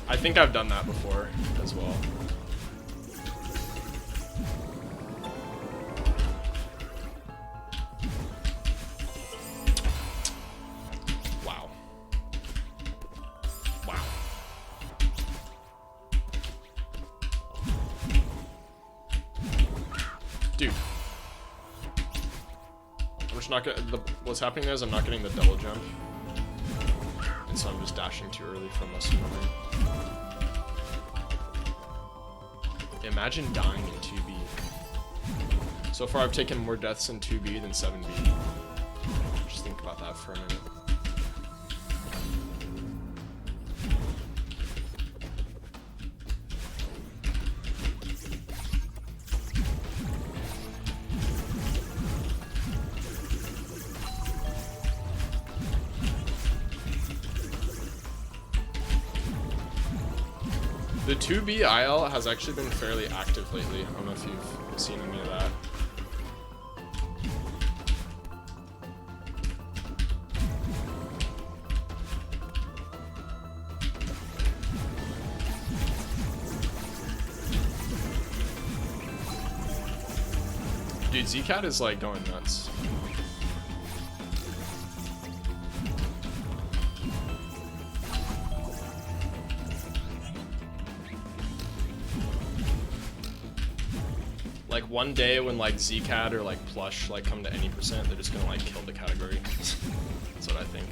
I think I've done that before as well. Wow. Wow. Dude. I'm just not gonna, what's happening there is I'm not getting the double jump. And so I'm just dashing too early for muscle memory. Imagine dying in 2B. So far I've taken more deaths in 2B than 7B. Just think about that for a minute. The 2B IL has actually been fairly active lately. I don't know if you've seen any of that. Dude, Zcat is like going nuts. Like one day when like Zcat or like Plush like come to any percent, they're just gonna like kill the category. That's what I think.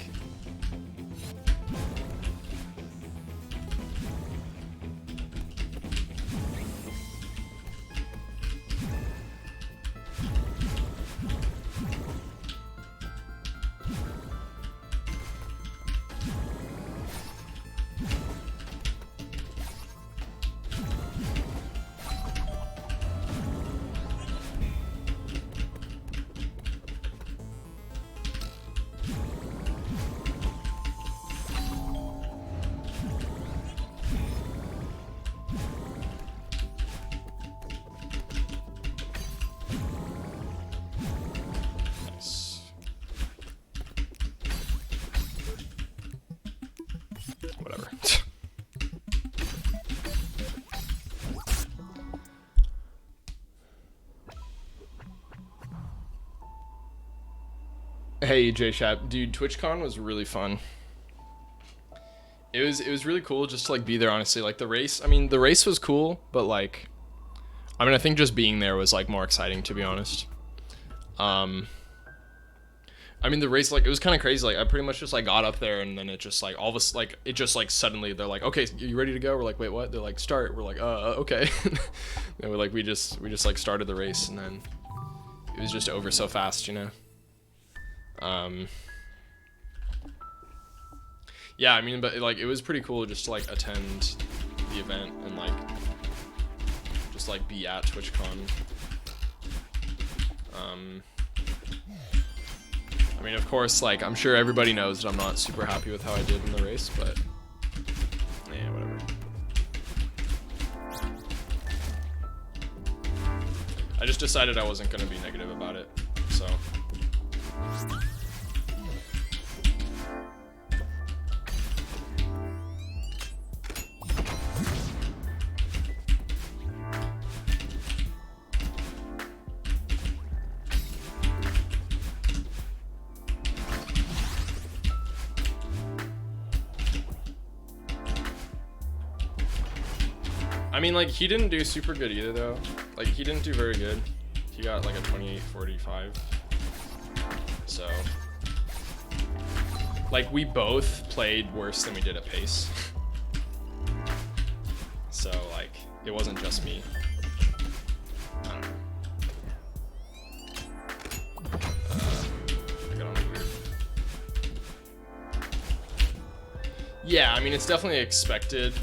Whatever. Hey J-Shap, dude, TwitchCon was really fun. It was really cool just to like be there, honestly. Like the race, I mean the race was cool, but like I mean I think just being there was like more exciting, to be honest. I mean the race, like it was kind of crazy. Like I pretty much just like got up there and then it just like all of us, like it just like suddenly they're like, okay, you ready to go? We're like, wait, what? They're like, start. We're like, okay. And we're like, we just like started the race and then it was just over so fast, you know. Yeah, I mean, but like it was pretty cool just to like attend the event and like just like be at TwitchCon. I mean, of course, like I'm sure everybody knows that I'm not super happy with how I did in the race, but yeah, whatever. I just decided I wasn't gonna be negative about it, so. I mean, like, he didn't do super good either, though. Like, he didn't do very good. He got, like, a 28-45. So... Like, we both played worse than we did at pace. So, like, it wasn't just me. I don't know. I got on weird. Yeah, I mean, it's definitely expected.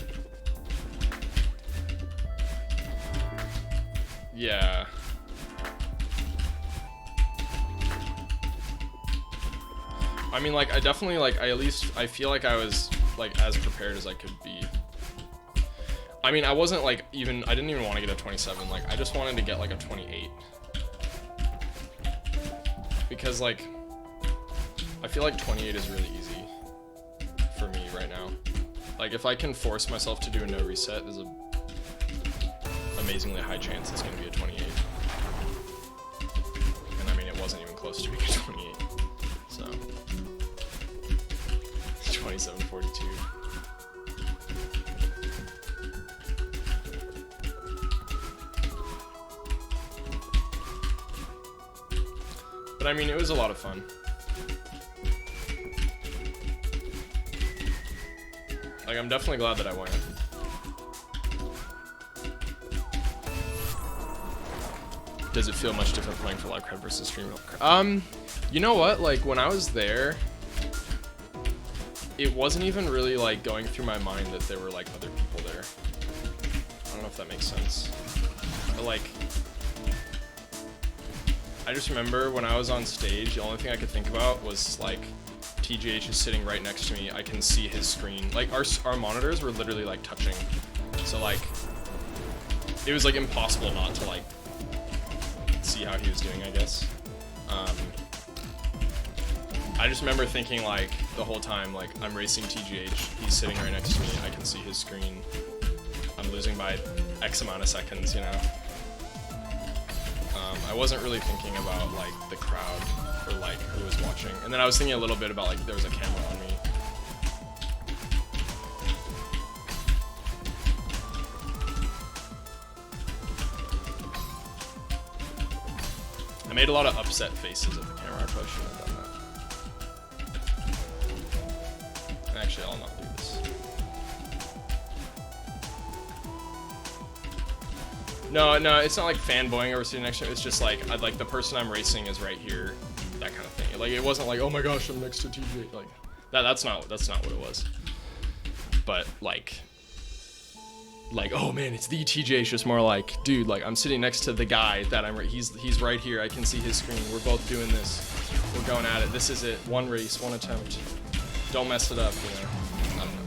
Yeah. I mean, like, I definitely, like, I feel like I was, like, as prepared as I could be. I mean, I wasn't, like, I didn't even want to get a 27. Like, I just wanted to get, like, a 28. Because, like, I feel like 28 is really easy for me right now. Like, if I can force myself to do a no reset, there's a amazingly high chance it's going to be a 28. And I mean, it wasn't even close to being a 28. So, 27-42. But I mean, it was a lot of fun. Like, I'm definitely glad that I went. Does it feel much different playing for live crowd versus stream? You know what? Like, when I was there, it wasn't even really, like, going through my mind that there were, like, other people there. I don't know if that makes sense. But, like, I just remember when I was on stage, the only thing I could think about was, like, TGH is sitting right next to me. I can see his screen. Like, our monitors were literally, like, touching. So, like, it was, like, impossible not to, like, see how he was doing, I guess. I just remember thinking, like, the whole time, like, I'm racing TGH, he's sitting right next to me, I can see his screen, I'm losing by X amount of seconds, you know? I wasn't really thinking about, like, the crowd, or, like, who was watching. And then I was thinking a little bit about, like, there was a camera on me. I made a lot of upset faces at the camera. I probably shouldn't have done that. Actually, I'll not do this. No, it's not like fanboying over sitting next to him. It's just like, like the person I'm racing is right here, that kind of thing. Like, it wasn't like, oh my gosh, I'm next to TJ. Like, that's not what it was. But like, oh man, it's the TJ. It's just more like, dude, like, I'm sitting next to the guy that he's right here. I can see his screen. We're both doing this. We're going at it. This is it. One race, one attempt. Don't mess it up, you know. I don't know.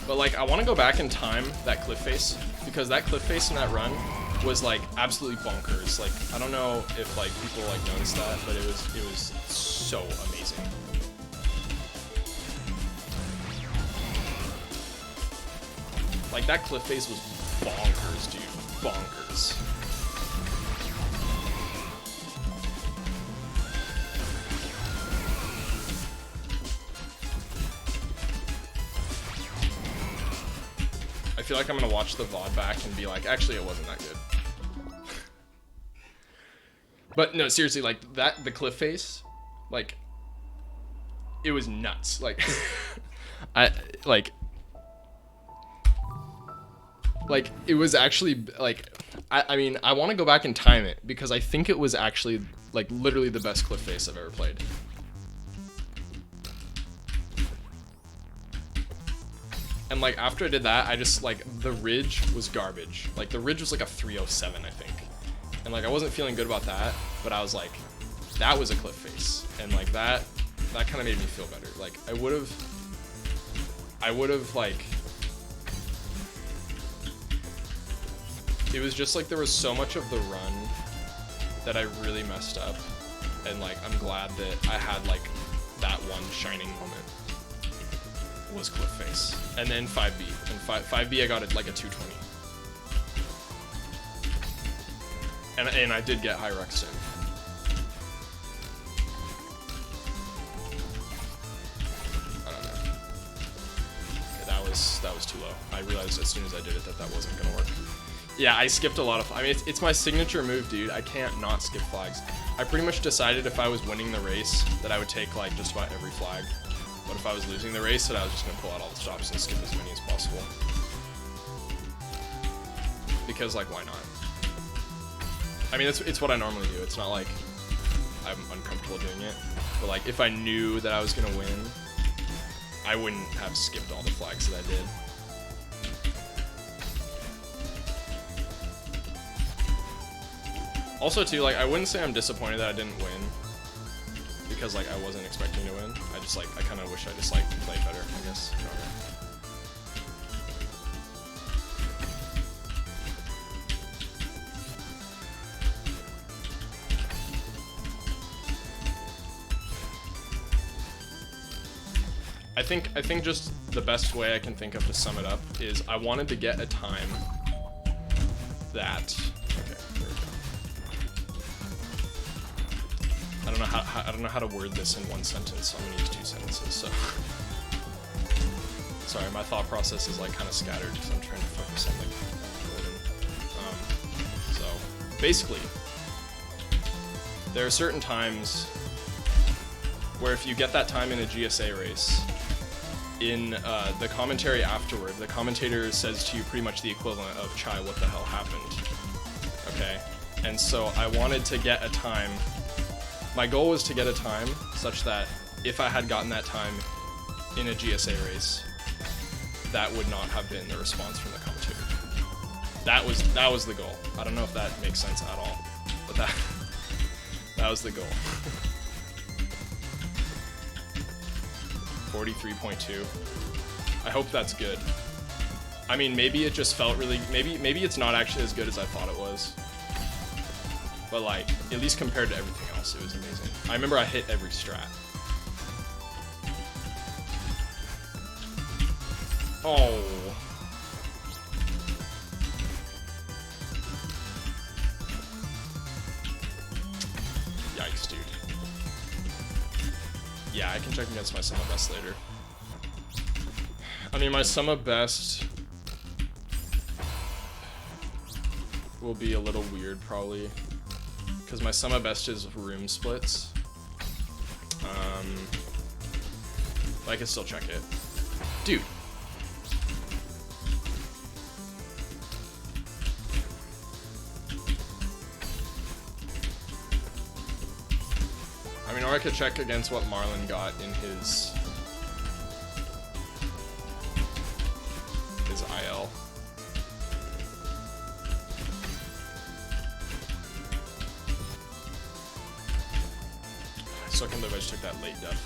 But like, I want to go back in time, that cliff face, because that cliff face in that run was like absolutely bonkers. Like, I don't know if like people like noticed that, but it was so amazing. Like, that cliff face was bonkers, dude. Bonkers. I feel like I'm gonna watch the VOD back and be like, actually, it wasn't that good. But no, seriously, like, the cliff face, like, it was nuts. Like, like, it was actually, like, I mean, I want to go back and time it, because I think it was actually, like, literally the best cliff face I've ever played. And, like, after I did that, I just, like, the ridge was garbage. Like, the ridge was, like, a 307, I think. And, like, I wasn't feeling good about that, but I was like, that was a cliff face. And, like, that kind of made me feel better. Like, I would have, like, it was just like there was so much of the run that I really messed up, and like I'm glad that I had like that one shining moment was cliff face, and then 5B, and 5B I got it like a 220, and I did get high Rexton. that was too low. I realized as soon as I did it that wasn't gonna work. Yeah, I skipped a lot of, I mean, it's my signature move, dude. I can't not skip flags. I pretty much decided if I was winning the race that I would take like just about every flag. But if I was losing the race, that I was just gonna pull out all the stops and skip as many as possible. Because like, why not? I mean, it's what I normally do. It's not like I'm uncomfortable doing it. But like, if I knew that I was gonna win, I wouldn't have skipped all the flags that I did. Also too, like, I wouldn't say I'm disappointed that I didn't win, because like I wasn't expecting to win. I just like, I kind of wish I just like played better, I guess. I think just the best way I can think of to sum it up is I wanted to get a time that, okay, there we go. I don't know how to word this in one sentence, so I'm gonna use two sentences. So, sorry, my thought process is like kind of scattered because I'm trying to focus on like Gordon. So basically, there are certain times where if you get that time in a GSA race, in the commentary afterward, the commentator says to you pretty much the equivalent of "Chai, what the hell happened?" Okay, and so I wanted to get a time. My goal was to get a time such that if I had gotten that time in a GSA race, that would not have been the response from the commentator. That was the goal. I don't know if that makes sense at all, but that was the goal. 43.2. I hope that's good. I mean, maybe it just felt really, maybe it's not actually as good as I thought it was. But like, at least compared to everything else, it was amazing. I remember I hit every strat. Oh. Yikes, dude. Yeah, I can check against my sum of best later. I mean, my sum of best will be a little weird, probably. Because my sum of best is room splits. But I can still check it. Dude. I mean, or I could check against what Marlon got in his IL. I still can't believe I just took that late def.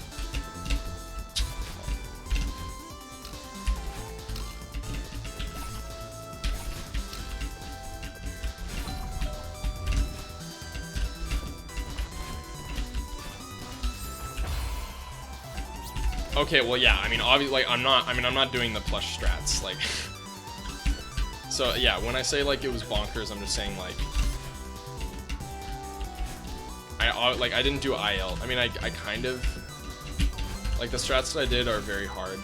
Okay, well, yeah, I mean, obviously, like, I'm not doing the plush strats, like, so, yeah, when I say, like, it was bonkers, I'm just saying, like, I didn't do IL, I mean, I kind of, like, the strats that I did are very hard,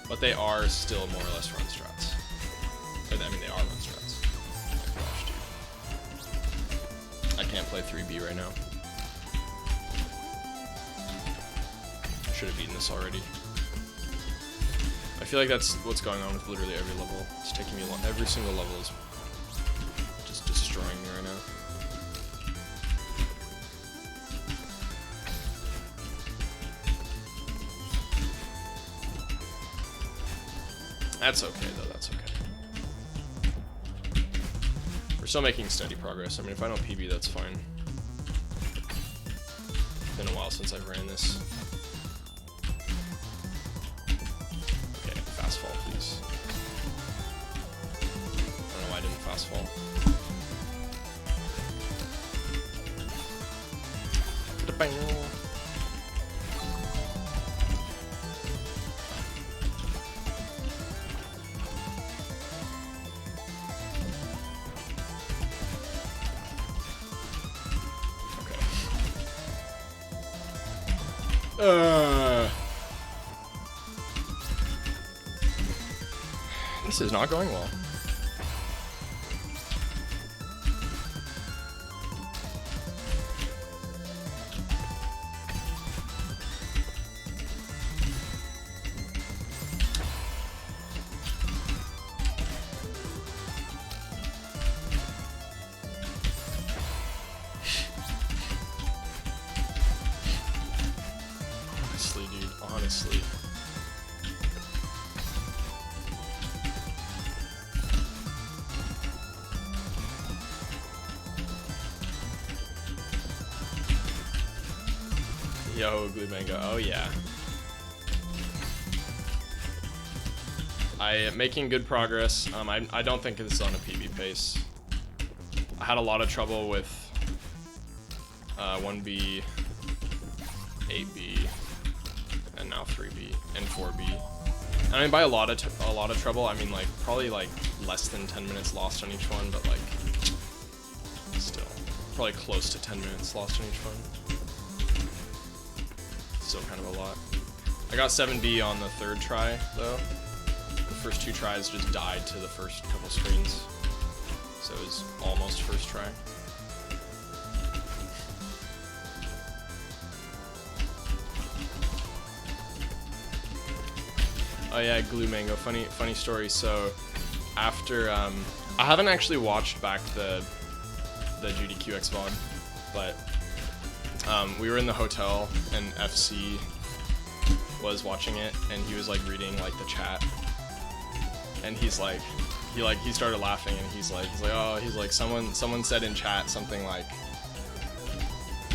but they are still more or less run strats, I mean, they are run strats. Oh, gosh, dude. I can't play 3B right now. Should have beaten this already. I feel like that's what's going on with literally every level. It's taking me long. Every single level is just destroying me right now. That's okay though, that's okay. We're still making steady progress. I mean, if I don't PB, that's fine. It's been a while since I've ran this. Fast fall, please. I don't know why I didn't fast fall. Okay. This is not going well. Honestly, dude, honestly. Yo, Glue Mango. Oh yeah. I am making good progress. I don't think this is on a PB pace. I had a lot of trouble with 1B, 8B, and now 3B and 4B. And I mean by a lot of trouble, I mean like probably like less than 10 minutes lost on each one, but like still probably close to 10 minutes lost on each one. Still kind of a lot. I got 7B on the third try though. The first 2 tries just died to the first couple screens, so it was almost first try. Oh yeah, Glue Mango. Funny story. So after I haven't actually watched back the GDQX VOD, but we were in the hotel and FC was watching it, and he was like reading like the chat, and he started laughing, and he's like someone said in chat something like,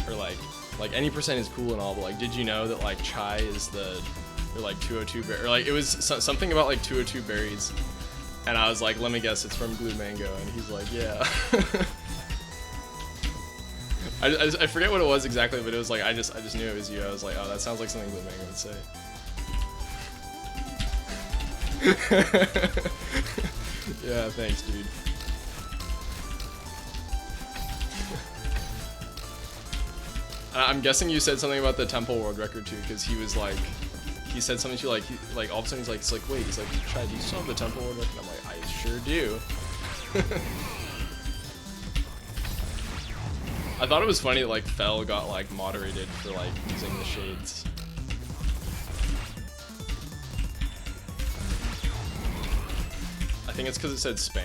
or like any percent is cool and all, but like did you know that like chai is the, or like 202 or like it was something about like 202 berries, and I was like, let me guess, it's from Glue Mango, and he's like, yeah. I forget what it was exactly, but it was like I just knew it was you. I was like, oh, that sounds like something Glue Mango would say. Yeah, thanks, dude. I'm guessing you said something about the Temple World Record too, because he was like, he said something to like all of a sudden he's like, wait, he's like, Chai, do you still have the Temple World Record? I'm like, I sure do. I thought it was funny that like Fell got like moderated for like using the shades. I think it's because it said spam.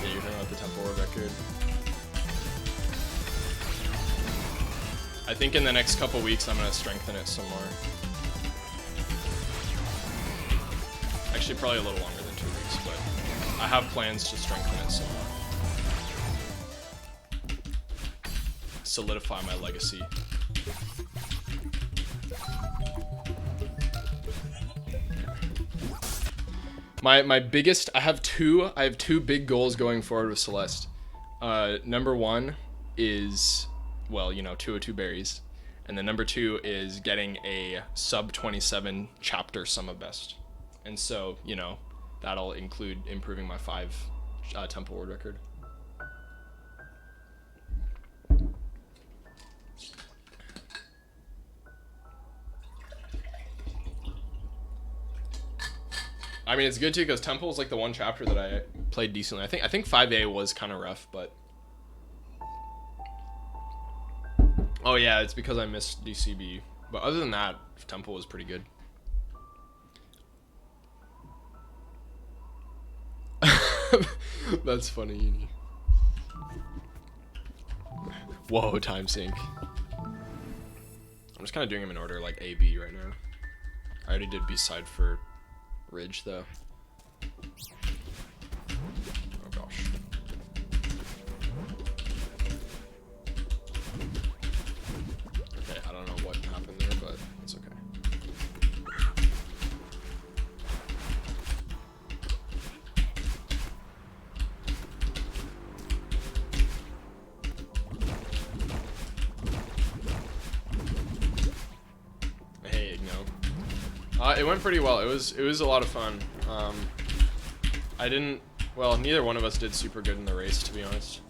Yeah, you're talking about the Temple World Record. I think in the next couple weeks I'm gonna strengthen it some more. Actually, probably a little longer than 2 weeks, but I have plans to strengthen it some more. Solidify my legacy. My biggest, I have two big goals going forward with Celeste. Number 1 is, well, you know, 202 berries, and then number 2 is getting a sub 27 chapter summa best, and so, you know, that'll include improving my 5 Temple World Record. I mean, it's good too, because Temple is like the one chapter that I played decently. I think 5A was kind of rough, but oh yeah, it's because I missed DCB. But other than that, Temple was pretty good. That's funny, Uni. Whoa, time sync. I'm just kind of doing them in order, like A, B right now. I already did B-side for Ridge, though. Oh gosh. Okay, I don't know what happened there, but it's okay. Hey, Igno. It went pretty well. It was a lot of fun. Well, neither one of us did super good in the race, to be honest.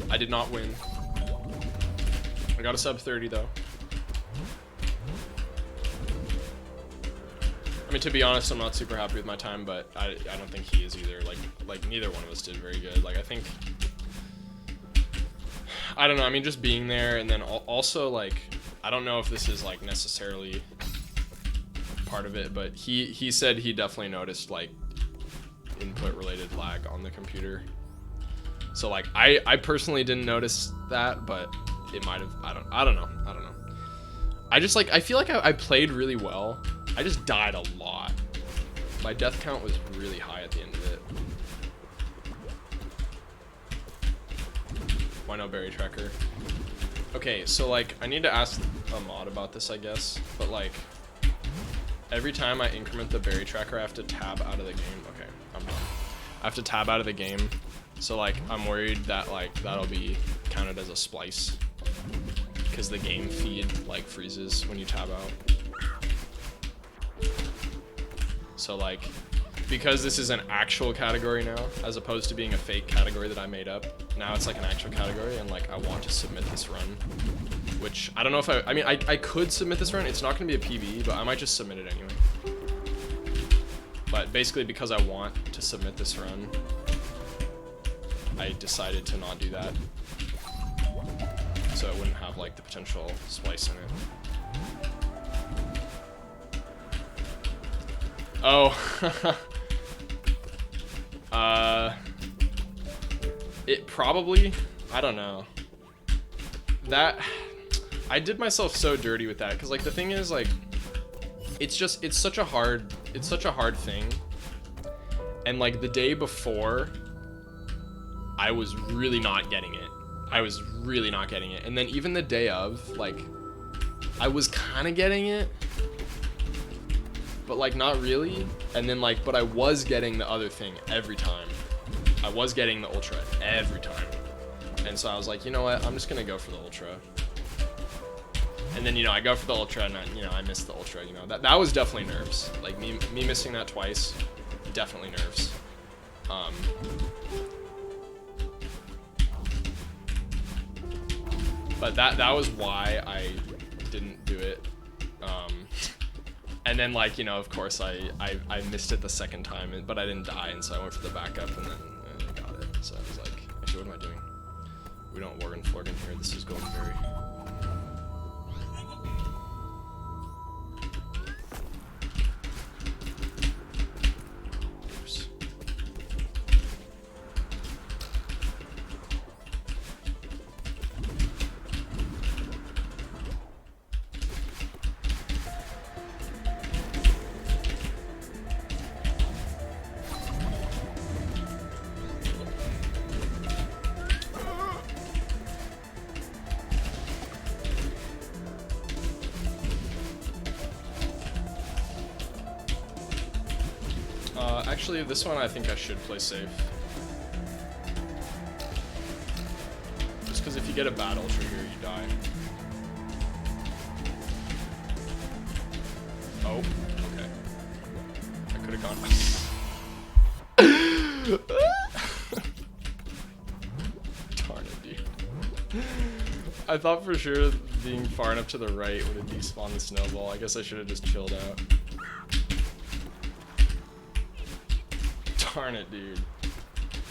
I did not win. I got a sub 30 though. I mean, to be honest, I'm not super happy with my time, but I don't think he is either. Like neither one of us did very good. Like I think, I don't know. I mean, just being there, and then also like, I don't know if this is like necessarily part of it, but he said he definitely noticed like input related lag on the computer. So like I personally didn't notice that, but it might have. I don't know. I just like, I feel like I played really well. I just died a lot. My death count was really high at the end of it. Why no berry tracker? Okay, so like I need to ask a mod about this, I guess. But like every time I increment the berry tracker, I have to tab out of the game. Okay, I'm done. I have to tab out of the game. So like I'm worried that like that'll be counted as a splice, because the game feed like freezes when you tab out. So like, because this is an actual category now, as opposed to being a fake category that I made up, now it's like an actual category, and like I want to submit this run, which I don't know if I mean, I could submit this run. It's not going to be a PB, but I might just submit it anyway. But basically, because I want to submit this run, I decided to not do that, so it wouldn't have like the potential splice in it. Oh, it probably, I don't know. That, I did myself so dirty with that, because like the thing is like, it's such a hard thing. And like the day before, I was really not getting it. And then even the day of, like, I was kind of getting it, but like not really. And then like, but I was getting the other thing every time. I was getting the ultra every time. And so I was like, you know what? I'm just gonna go for the ultra. And then, you know, I go for the ultra and I missed the ultra, you know. That was definitely nerves. Like me missing that twice, definitely nerves. But that was why I didn't do it. And then like, you know, of course I missed it the second time, but I didn't die, and so I went for the backup, and then I got it. So I was like, actually, what am I doing? We don't Worgen Florgen here. This is Golden Berry. Oops. Actually, this one I think I should play safe. Just because if you get a bad ultra here, you die. Oh, okay. I could have gone. Darn it, dude. I thought for sure being far enough to the right would have despawned the snowball. I guess I should have just chilled out. Darn it, dude.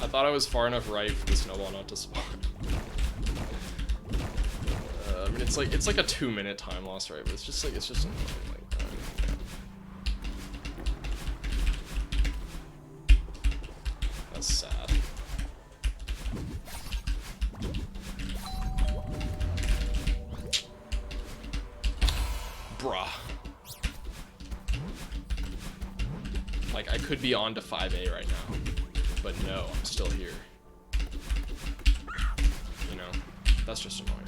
I thought I was far enough right for the snowball not to spawn. I mean, it's like a 2-minute time loss, right? But it's just annoying. Like, that's sad. Bruh. Like, I could be on to 5A right now, but no, I'm still here. You know, that's just annoying.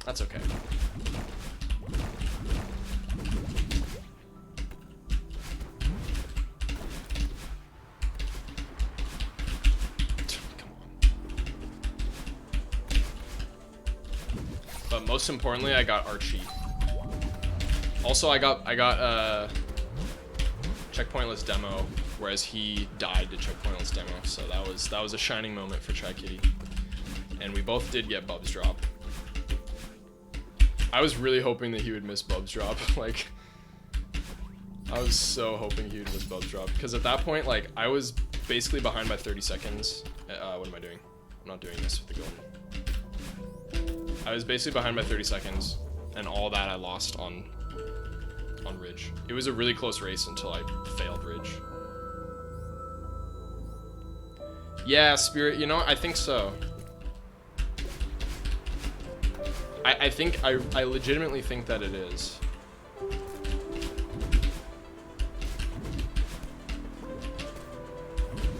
That's okay. Come on. But most importantly, I got Archie. Also, I got checkpointless demo, whereas he died to checkpointless demo, so that was a shining moment for Chai Kitty. And we both did get Bubs drop. I was really hoping that he would miss Bub's drop. Like, I was so hoping he would miss Bub's drop. Because at that point, like, I was basically behind by 30 seconds. What am I doing? I'm not doing this with the golden. I was basically behind by 30 seconds. And all that I lost on Ridge. It was a really close race until I failed Ridge. Yeah, Spirit, you know, I think so. I think, I legitimately think that it is.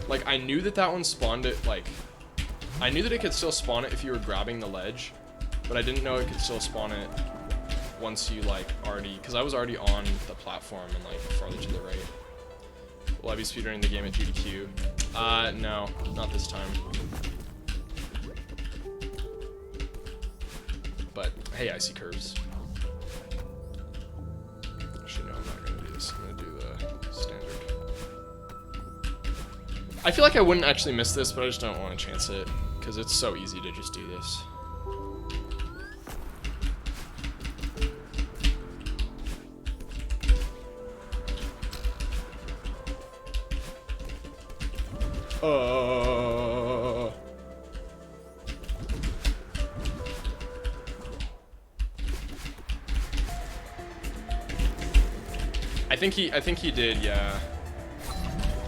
Like, I knew that one spawned it, like, I knew that it could still spawn it if you were grabbing the ledge, but I didn't know it could still spawn it once you, like, already, because I was already on the platform and, like, farther to the right. Will I be speedrunning the game at GDQ? No, not this time. But, hey, I see curves. Actually, no, I'm not gonna do this. I'm gonna do the standard. I feel like I wouldn't actually miss this, but I just don't want to chance it, because it's so easy to just do this. I think he did, yeah.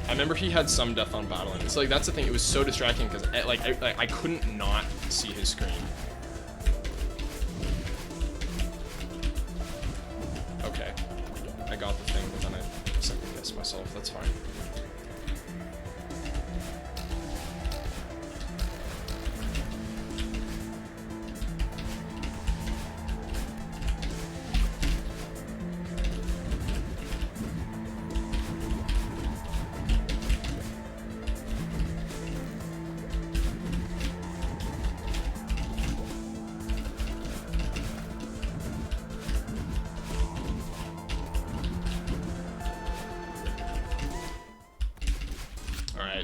I remember he had some death on battling. It's like, that's the thing, it was so distracting because I couldn't not see his screen. Okay. I got the thing, but then I second guessed myself, that's fine.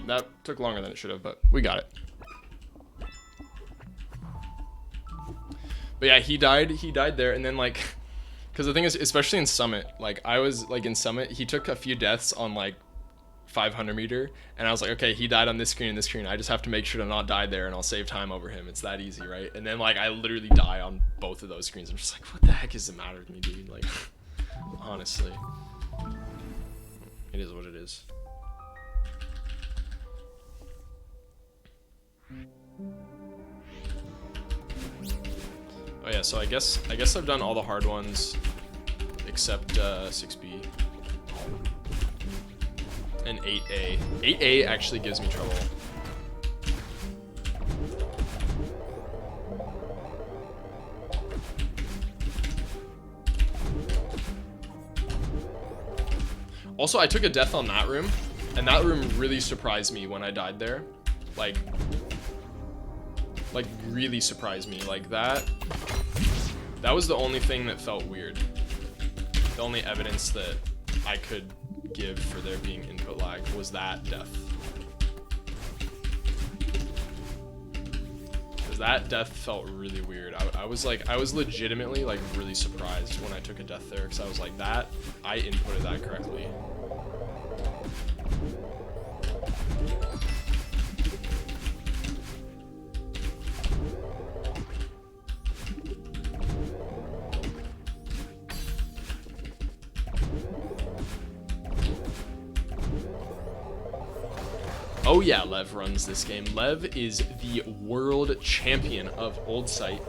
That took longer than it should have, but we got it. But yeah, he died there, and then, like, because the thing is, especially in Summit, like, I was, like, in Summit, he took a few deaths on, like, 500 meter, and I was like, okay, he died on this screen and this screen, I just have to make sure to not die there, and I'll save time over him. It's that easy, right? And then, like, I literally die on both of those screens. I'm just like, what the heck is the matter with me, dude? Like, honestly. It is what it is. Oh yeah, so I guess I've done all the hard ones except 6B and 8A. 8A actually gives me trouble. Also, I took a death on that room, and that room really surprised me when I died there. Like really surprised me. Like, that was the only thing that felt weird. The only evidence that I could give for there being input lag was that death. Because that death felt really weird. I was legitimately, like, really surprised when I took a death there, because I was like, that, I inputted that correctly. Oh yeah, Lev runs this game. Lev is the world champion of Old Site.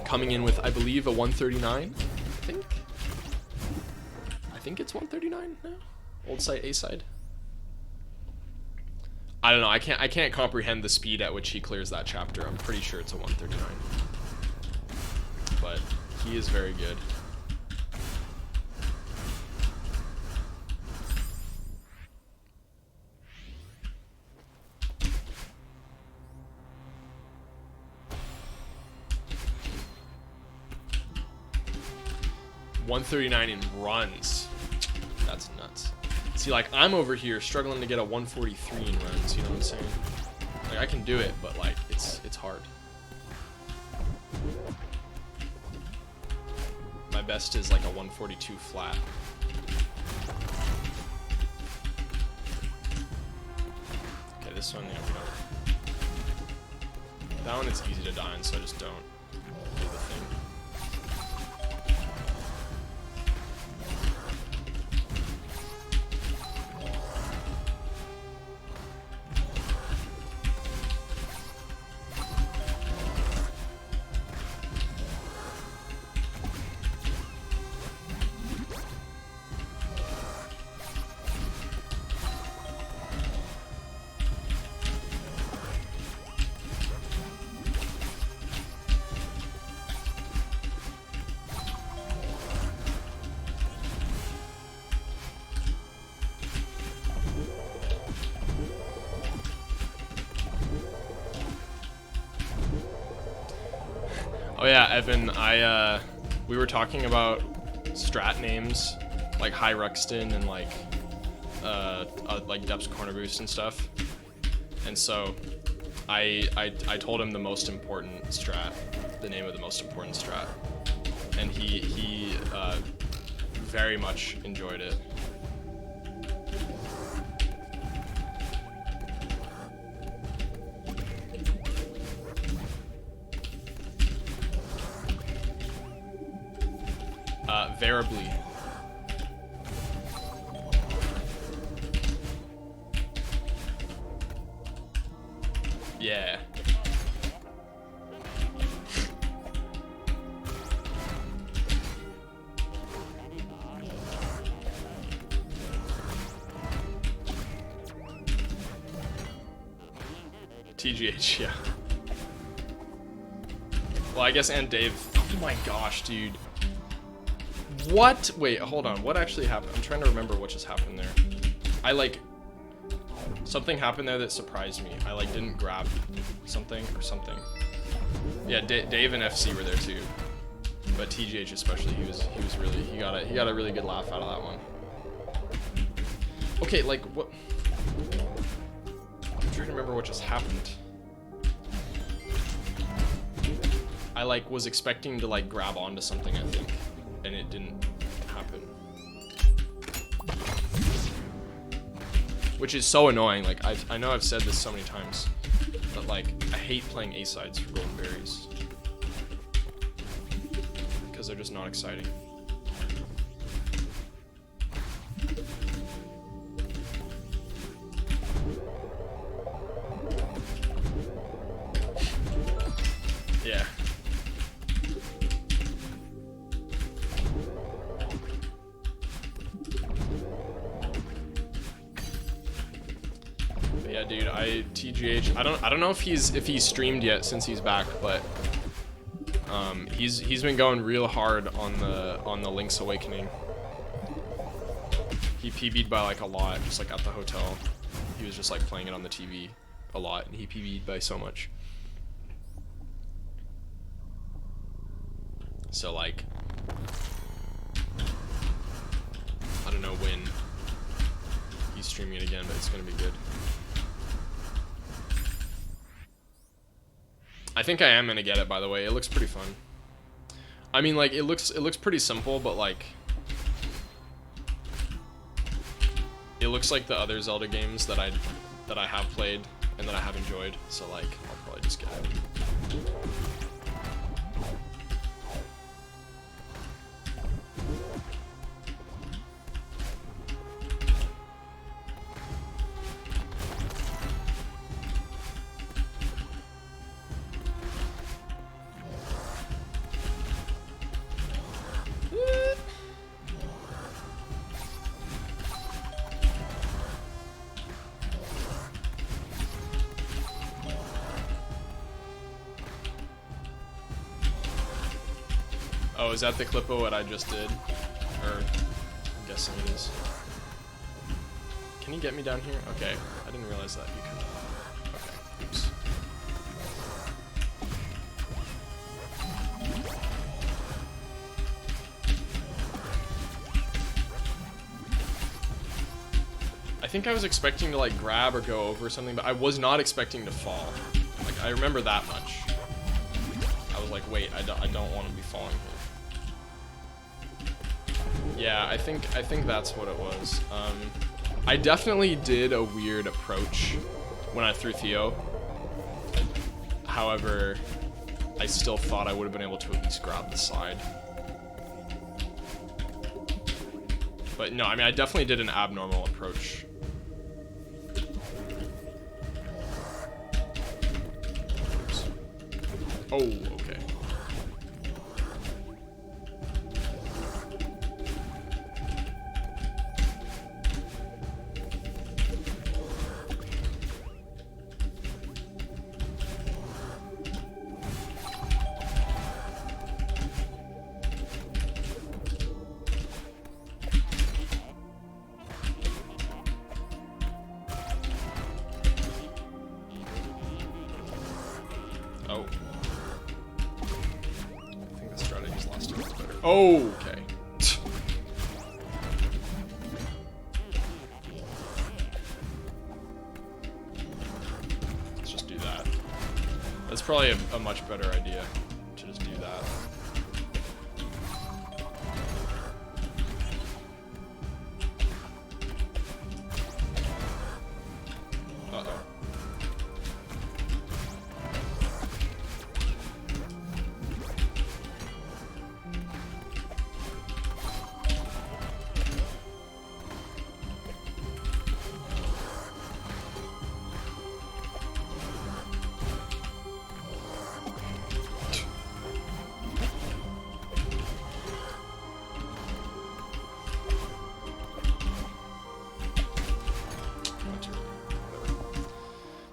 Coming in with, I believe, a 139, I think it's 139 now? Old Site A-side. I don't know, I can't comprehend the speed at which he clears that chapter. I'm pretty sure it's a 139. But he is very good. .139 in runs. That's nuts. See, like, I'm over here struggling to get a 143 in runs, you know what I'm saying? Like, I can do it, but, like, it's hard. best is like a 142 flat. Okay, this one, yeah, we don't. That one it's easy to die on, so I just don't do the thing. Oh yeah, Evan, we were talking about strat names, like High Ruxton and like Depth's Corner Boost and stuff. And so I told him the most important strat, the name of the most important strat. And he very much enjoyed it. Variably. Yeah. TGH, yeah. Well, I guess, and Dave. Oh my gosh, dude. What? Wait, hold on. What actually happened? I'm trying to remember what just happened there. Something happened there that surprised me. I didn't grab something or something. Yeah, Dave and FC were there too. But TGH especially, he got a really good laugh out of that one. Okay, what? I'm trying to remember what just happened. I was expecting to grab onto something, I think. And it didn't happen. Which is so annoying. I know I've said this so many times, but I hate playing A-sides for golden berries. Because they're just not exciting. Yeah. Yeah, dude, TGH. I don't know if he's streamed yet since he's back, but he's been going real hard on the Link's Awakening. He PB'd by a lot, just at the hotel. He was just playing it on the TV a lot, and he PB'd by so much. So I don't know when he's streaming it again, but it's gonna be good. I think I am gonna get it, by the way. It looks pretty fun. I mean, it looks pretty simple, but it looks like the other Zelda games that I have played and that I have enjoyed. So I'll probably just get it. Oh, is that the clip of what I just did? Or, I'm guessing it is. Can you get me down here? Okay, I didn't realize that you could. Okay, oops. I think I was expecting to grab or go over something, but I was not expecting to fall. I remember that much. I was wait, I don't want to be falling here. Yeah, I think that's what it was. I definitely did a weird approach when I threw Theo. However, I still thought I would have been able to at least grab the side. But no, I mean, I definitely did an abnormal approach. Oops. Oh, okay. Oh. I think the strategy's last time was better. Oh, okay. Let's just do that. That's probably a much better idea to just do that. Uh-oh.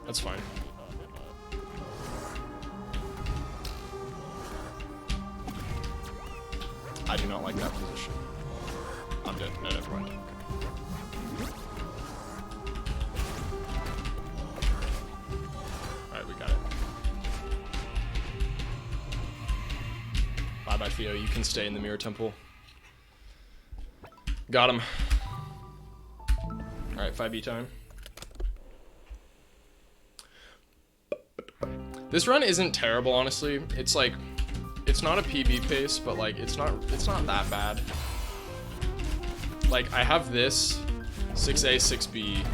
That's fine. I do not like that position. I'm dead. No, never mind. Okay. Alright, we got it. Bye-bye, Theo. You can stay in the Mirror Temple. Got him. Alright, 5B time. This run isn't terrible, honestly. It's like, it's not a PB pace, but like, it's not that bad. Like, I have this, 6A, 6B,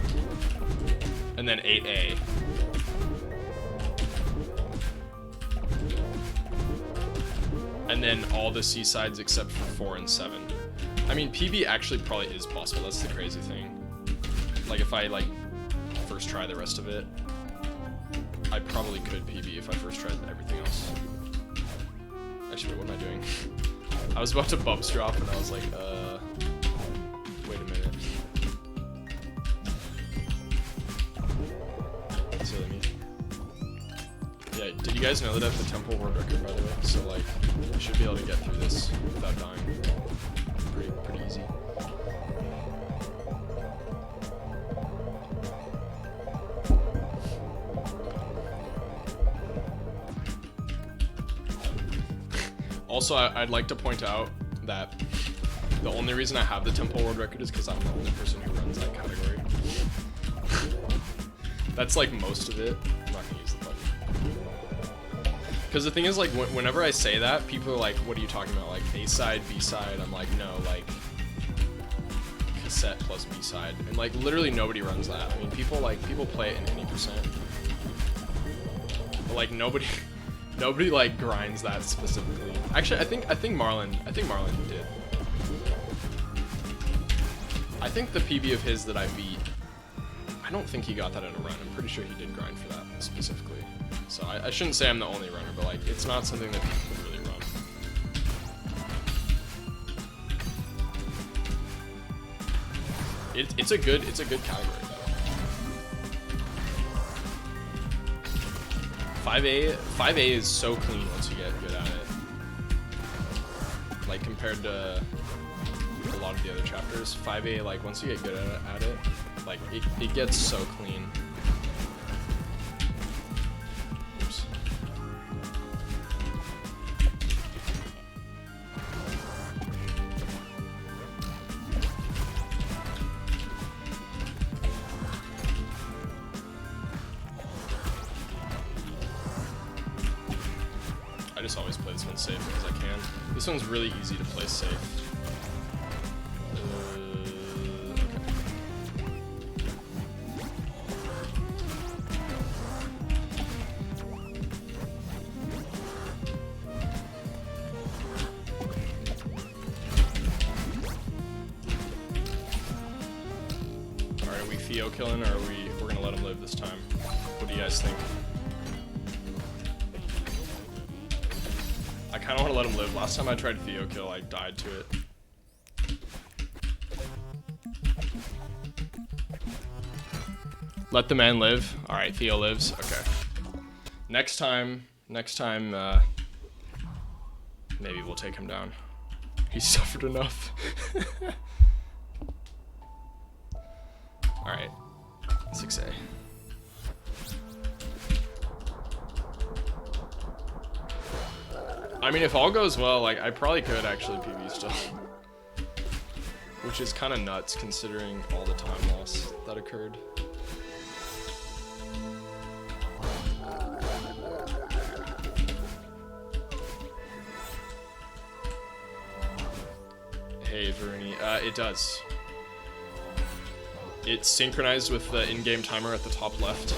and then 8A. And then all the C sides except for 4 and 7. I mean, PB actually probably is possible. That's the crazy thing. Like, if I like first try the rest of it, I probably could PB if I first tried everything else. Actually, wait, what am I doing? I was about to bumps drop and I was like, wait a minute. That's what I mean. Yeah, did you guys know that I have the Temple World Record, by the way? So, like, I should be able to get through this without dying. Pretty easy. Also, I'd like to point out that the only reason I have the Temple World Record is because I'm the only person who runs that category. That's like most of it. I'm not gonna use the button. Because the thing is, like, whenever I say that, people are like, what are you talking about? Like, A side, B side? I'm like, no, like, cassette plus B side. And like, literally nobody runs that. I mean, people play it in any percent. But like, nobody like grinds that specifically. Actually, I think Marlon did. I think the PB of his that I beat, I don't think he got that in a run. I'm pretty sure he did grind for that specifically. So I shouldn't say I'm the only runner, but like, it's not something that people really run. It's a good category though. 5A is so clean once you get good at it. Like, compared to a lot of the other chapters, 5A, like, once you get good at it, like, it gets so clean. Oops. I just always play this one safe because I can. This one's really easy to play safe. Theo killing, or we're gonna let him live this time? What do you guys think? I kind of want to let him live. Last time I tried Theo kill, I died to it. Let the man live. All right, Theo lives. Okay. Next time, maybe we'll take him down. He suffered enough. All right, 6A. I mean, if all goes well, like, I probably could actually PB still. Which is kind of nuts considering all the time loss that occurred. Hey, Vernie. It does. It's synchronized with the in-game timer at the top left.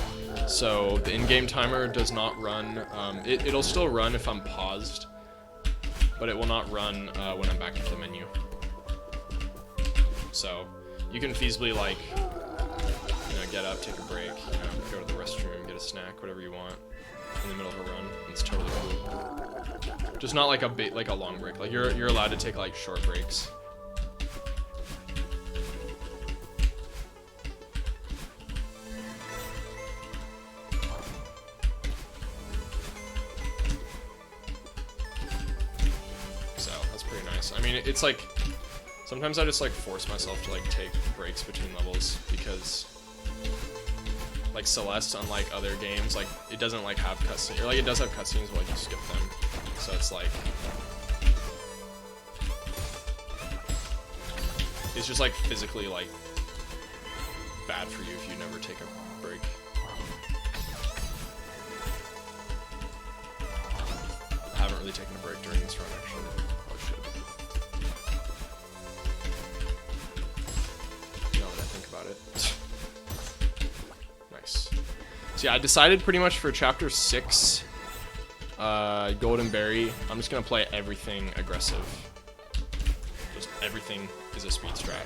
So the in-game timer does not run. It'll still run if I'm paused, but it will not run when I'm back into the menu. So you can feasibly, like, get up, take a break, go to the restroom, get a snack, whatever you want in the middle of a run. It's totally cool. Just not like a long break. Like you're allowed to take like short breaks. I mean, it's like, sometimes I just like force myself to like take breaks between levels because like Celeste, unlike other games, like it doesn't like have cutscenes, or like it does have cutscenes, but like you skip them. So it's like, it's just like physically like bad for you if you never take a break. I haven't really taken a break during this run actually. Nice. So yeah, I decided pretty much for chapter 6, Golden Berry, I'm just gonna play everything aggressive. Just everything is a speed strat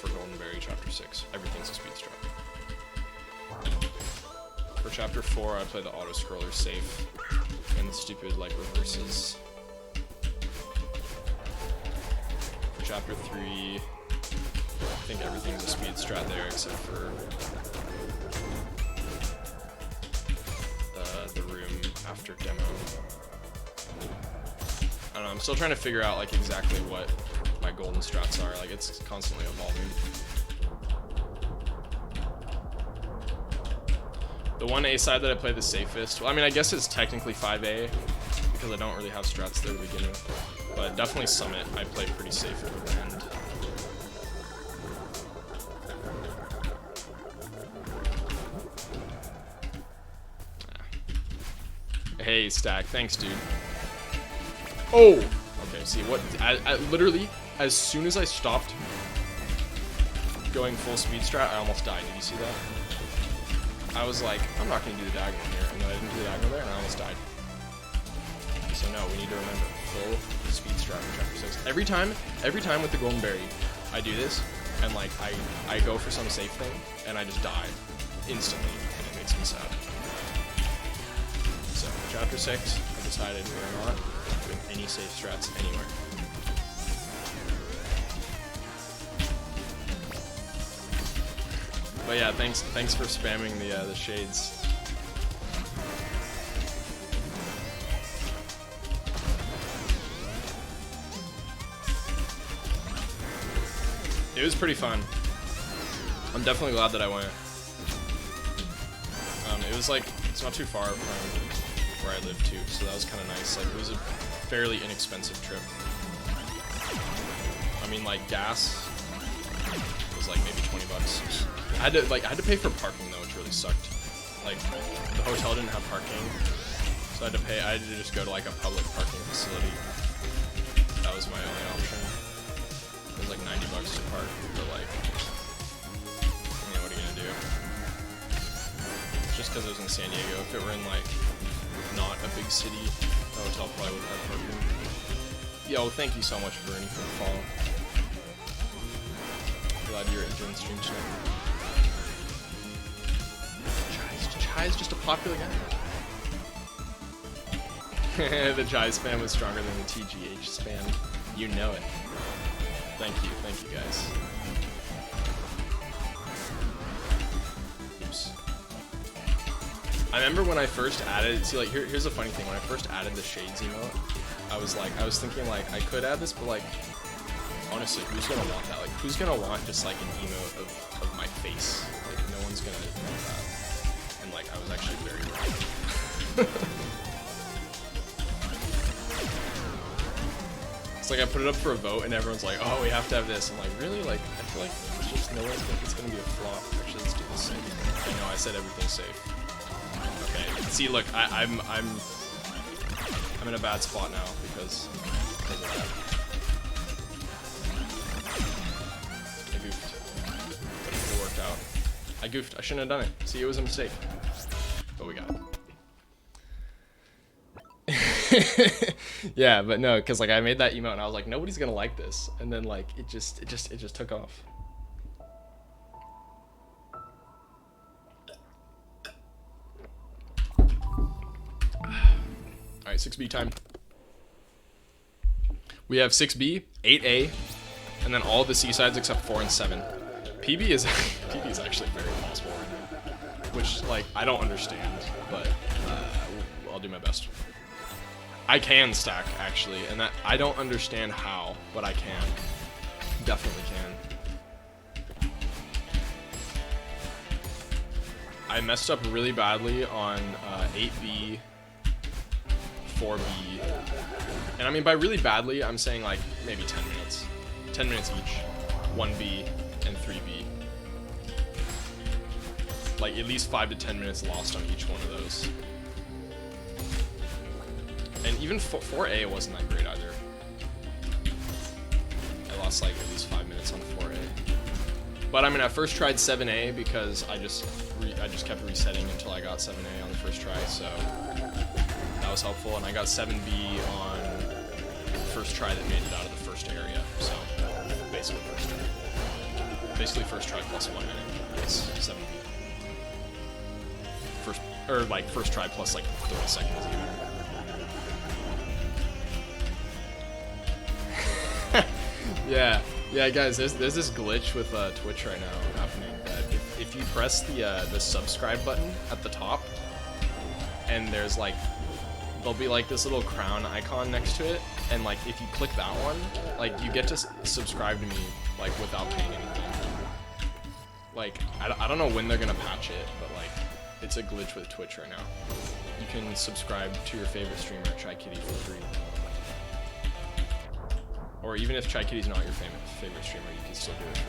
for Golden Berry chapter 6. Everything's a speed strat. For chapter 4, I play the auto scroller safe and the stupid like reverses. For chapter 3, I think everything's a speed strat there except for the room after demo. I don't know, I'm still trying to figure out like exactly what my golden strats are. Like it's constantly evolving. The one A side that I play the safest, well, I mean, I guess it's technically 5A because I don't really have strats there to begin with, but definitely Summit I play pretty safe at the end. Hey, Stack. Thanks, dude. Oh! Okay, see, what... I literally, as soon as I stopped going full speed strat, I almost died. Did you see that? I was like, I'm not going to do the diagonal here. And then I didn't do the diagonal there, and I almost died. So no, we need to remember, full speed strat for chapter 6. Every time with the Golden Berry, I do this, and like, I go for some safe thing, and I just die instantly, and it makes me sad. So, chapter 6, I decided we're not doing any safe strats anywhere. But yeah, thanks for spamming the shades. It was pretty fun. I'm definitely glad that I went. It was like, it's not too far from where I live too, so that was kind of nice. Like, it was a fairly inexpensive trip. I mean, like, gas was like maybe 20 bucks. I had to pay for parking though, which really sucked. Like, the hotel didn't have parking, so I had to just go to like a public parking facility. That was my only option. It was like 90 bucks to park, but like, what are you gonna do? Just because it was in San Diego. If it were in like not a big city, the hotel probably would have parking. Yo, thank you so much for the follow. Glad you're enjoying the stream tonight. Jai is just a popular guy. The Jai spam was stronger than the TGH spam. You know it. Thank you guys. Oops. I remember when I first added, see, like, here's the funny thing, when I first added the shades emote, I was thinking, like, I could add this, but, like, honestly, who's gonna want that? Like, who's gonna want just, like, an emote of my face? Like, no one's gonna want that. And, like, I was actually very wrong. It's like I put it up for a vote and everyone's like, oh, we have to have this. I'm like, really? Like, I feel like it's just no one's gonna, it's gonna be a flop. Actually, let's do this safe. I know, I said everything's safe. Okay, see, look, I'm in a bad spot now because of that. I goofed. But it worked out. I goofed. I shouldn't have done it. See, it was a mistake. But we got it. Yeah, but no, because like I made that emote and I was like, nobody's gonna like this, and then like it just took off. All right, 6B time. We have 6B, 8A, and then all of the C sides except 4 and 7. PB is actually very possible right now, which like I don't understand, but I'll do my best. I can stack, actually, and that I don't understand how, but I can. Definitely can. I messed up really badly on 8B, 4B, and I mean by really badly, I'm saying like maybe 10 minutes. 10 minutes each, 1B and 3B. Like at least 5 to 10 minutes lost on each one of those. And even 4A wasn't that great either. I lost like at least 5 minutes on 4A. But I mean, I first tried 7A because I just kept resetting until I got 7A on the first try, so that was helpful. And I got 7B on the first try that made it out of the first area. So basically first try plus 1 minute is 7B. First try plus like 30 seconds even. Yeah, guys. There's this glitch with Twitch right now happening. That if you press the subscribe button at the top, and there's like there'll be like this little crown icon next to it, and like if you click that one, like you get to subscribe to me like without paying anything. Like I don't know when they're gonna patch it, but like it's a glitch with Twitch right now. You can subscribe to your favorite streamer, Chai Kitty, for free. Or even if Chai Kitty's not your favorite streamer, you can still do it for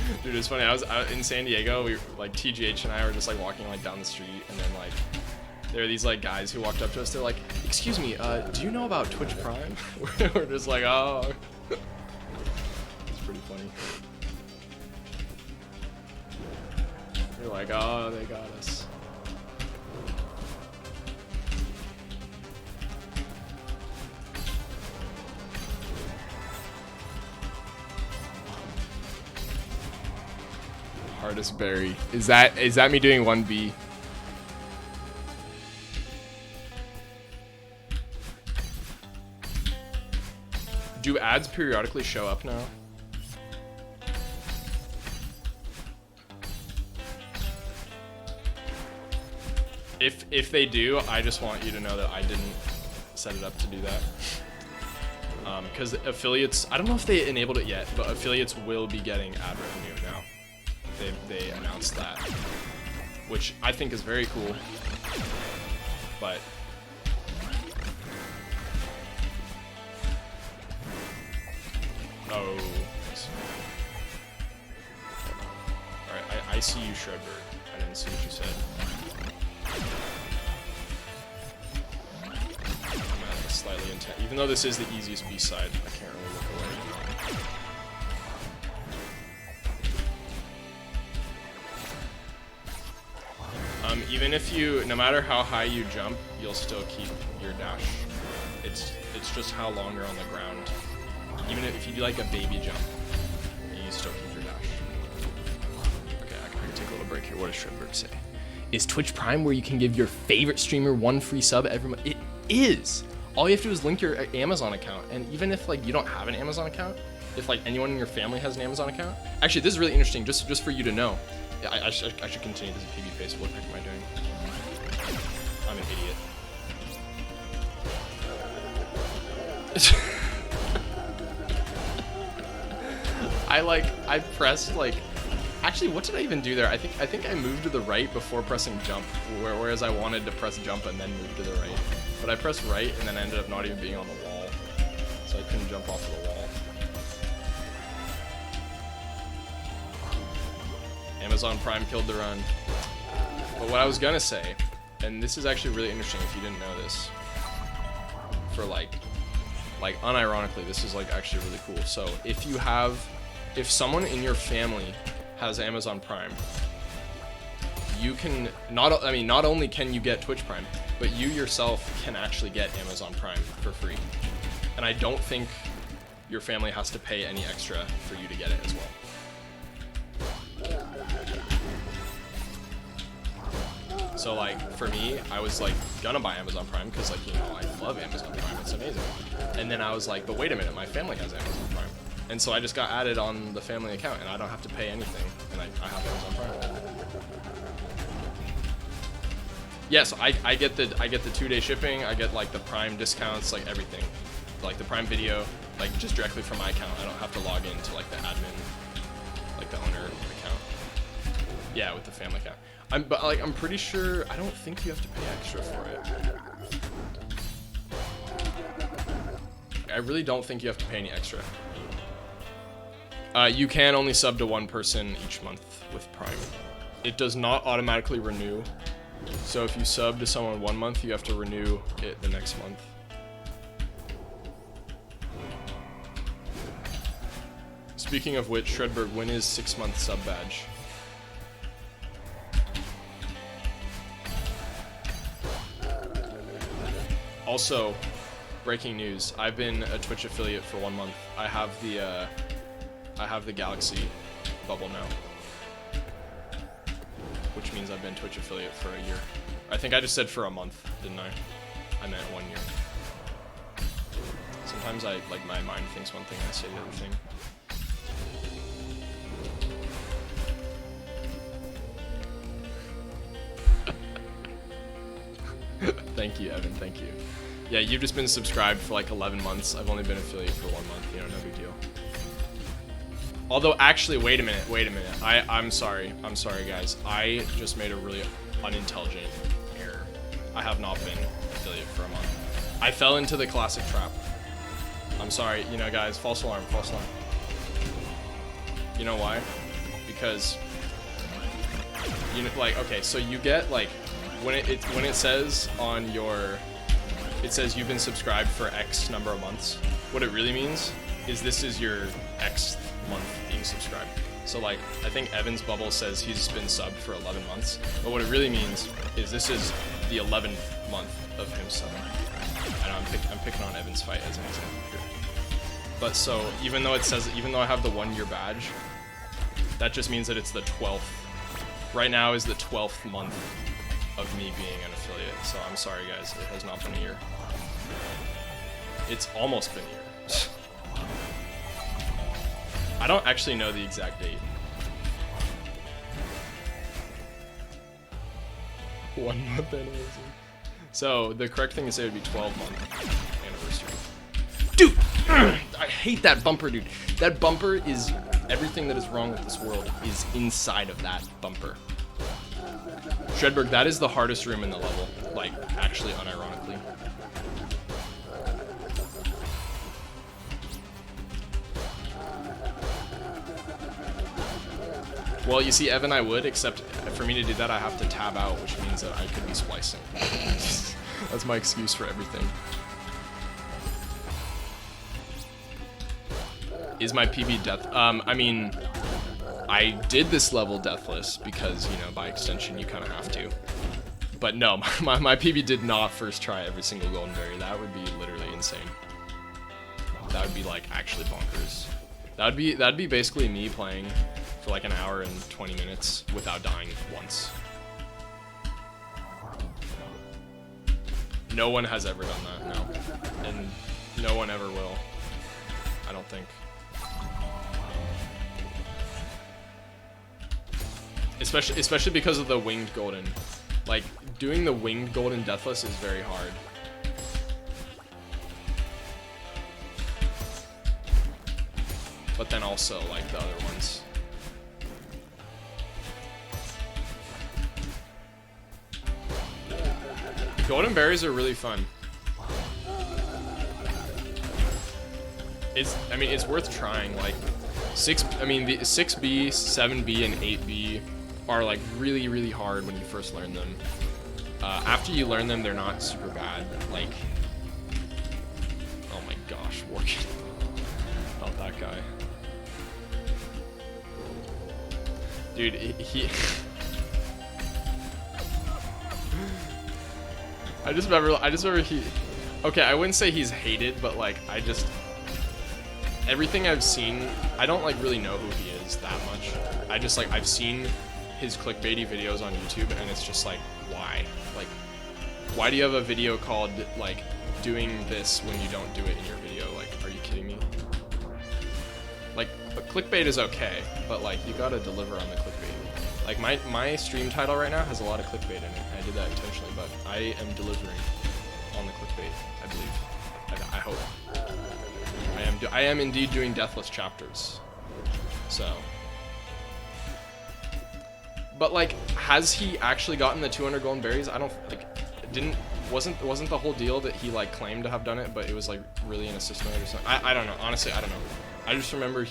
free. Dude, it's funny. I was out in San Diego. We like TGH and I were just like walking like down the street, and then like there were these like guys who walked up to us. They're like, "Excuse me, do you know about Twitch Prime?" We're just like, "Oh." It's pretty funny. They're like, "Oh, they got us." Hardest berry. Is that me doing 1B? Do ads periodically show up now? If they do, I just want you to know that I didn't set it up to do that. Because affiliates, I don't know if they enabled it yet, but affiliates will be getting ad revenue now. They announced that, which I think is very cool, but oh, nice. All right, I see you, Shredbird. I didn't see what you said. I'm at a slightly intense, even though this is the easiest B-side, I can't really look away. Even if you, no matter how high you jump, you'll still keep your dash. It's just how long you're on the ground. Even if you do like a baby jump, you still keep your dash. Okay, I got take a little break here. What does Shredberg say? Is Twitch Prime where you can give your favorite streamer one free sub every month? It is. All you have to do is link your Amazon account, and even if like you don't have an Amazon account, if like anyone in your family has an Amazon account, actually this is really interesting. Just for you to know, I should continue this PB face. What the heck am I doing? I'm an idiot. I pressed like. Actually, what did I even do there? I think I moved to the right before pressing jump, whereas I wanted to press jump and then move to the right. But I pressed right and then I ended up not even being on the wall, so I couldn't jump off of the wall. Amazon Prime killed the run. But what I was gonna say, and this is actually really interesting if you didn't know this, for like unironically, this is like actually really cool. So if someone in your family has Amazon Prime, you can not only can you get Twitch Prime, but you yourself can actually get Amazon Prime for free. And I don't think your family has to pay any extra for you to get it as well. So like for me, I was like gonna buy Amazon Prime because like, you know, I love Amazon Prime, it's amazing. And then I was like, but wait a minute, my family has Amazon Prime. And so I just got added on the family account and I don't have to pay anything, and I have Amazon Prime. Yeah, so I get the 2-day shipping, I get like the Prime discounts, like everything. Like the Prime Video, like just directly from my account. I don't have to log into like the admin, like the owner account. Yeah, with the family account. But I'm pretty sure, I don't think you have to pay extra for it. I really don't think you have to pay any extra. You can only sub to one person each month with Prime. It does not automatically renew. So if you sub to someone 1 month, you have to renew it the next month. Speaking of which, Shredberg, when is 6-month sub badge? Also, breaking news, I've been a Twitch affiliate for 1 month. I have the Galaxy bubble now, which means I've been Twitch affiliate for a year. I think I just said for a month, didn't I? I meant 1 year. Sometimes my mind thinks one thing and I say the other thing. Thank you, Evan, thank you. Yeah, you've just been subscribed for like 11 months. I've only been affiliate for 1 month, you know, no big deal. Although, actually, wait a minute. I'm sorry guys. I just made a really unintelligent error. I have not been affiliate for a month. I fell into the classic trap. I'm sorry, you know guys, false alarm. You know why? Because, you know, like, okay, so you get like, when it says on your, it says you've been subscribed for X number of months, what it really means is this is your X month being subscribed. So like, I think Evan's bubble says he's been subbed for 11 months, but what it really means is this is the 11th month of him subbing. And I'm picking on Evan's fight as an example here. But so, even though I have the 1 year badge, that just means that it's the 12th. Right now is the 12th month of me being an affiliate, so I'm sorry guys, it has not been a year. It's almost been a year. I don't actually know the exact date. 1 month anniversary. So the correct thing to say would be 12-month anniversary. Dude, I hate that bumper, dude. That bumper is everything that is wrong with this world is inside of that bumper. Shredberg, that is the hardest room in the level, like actually unironically. Well, you see, Evan, I would, except for me to do that, I have to tab out, which means that I could be splicing. That's my excuse for everything. Is my PB death? I mean, I did this level deathless because, you know, by extension, you kind of have to. But no, my PB did not first try every single golden berry. That would be literally insane. That would be like actually bonkers. That'd be basically me playing for like an hour and 20 minutes without dying once. No one has ever done that, no. And no one ever will. I don't think. Especially because of the winged golden. Like, doing the winged golden deathless is very hard. But then also, like, the other ones. Golden berries are really fun. I mean, it's worth trying. Like, the 6B, 7B, and 8B are like really, really hard when you first learn them. After you learn them, they're not super bad. Like, oh my gosh, working. Not that guy. Dude, he I just remember he, okay, I wouldn't say he's hated, but like, everything I've seen, I don't like really know who he is that much. I've seen his clickbaity videos on YouTube, and it's just like, why? Like, why do you have a video called, like, doing this when you don't do it in your video? Like, are you kidding me? Like, clickbait is okay, but like, you gotta deliver on the clickbait. Like, my stream title right now has a lot of clickbait in it. I did that intentionally, but I am delivering on the clickbait, I believe. I hope. I am indeed doing deathless chapters. So. But like, has he actually gotten the 200 golden berries? I don't, like, wasn't the whole deal that he like claimed to have done it, but it was like really in a system or something? I don't know, honestly, I don't know. I just remember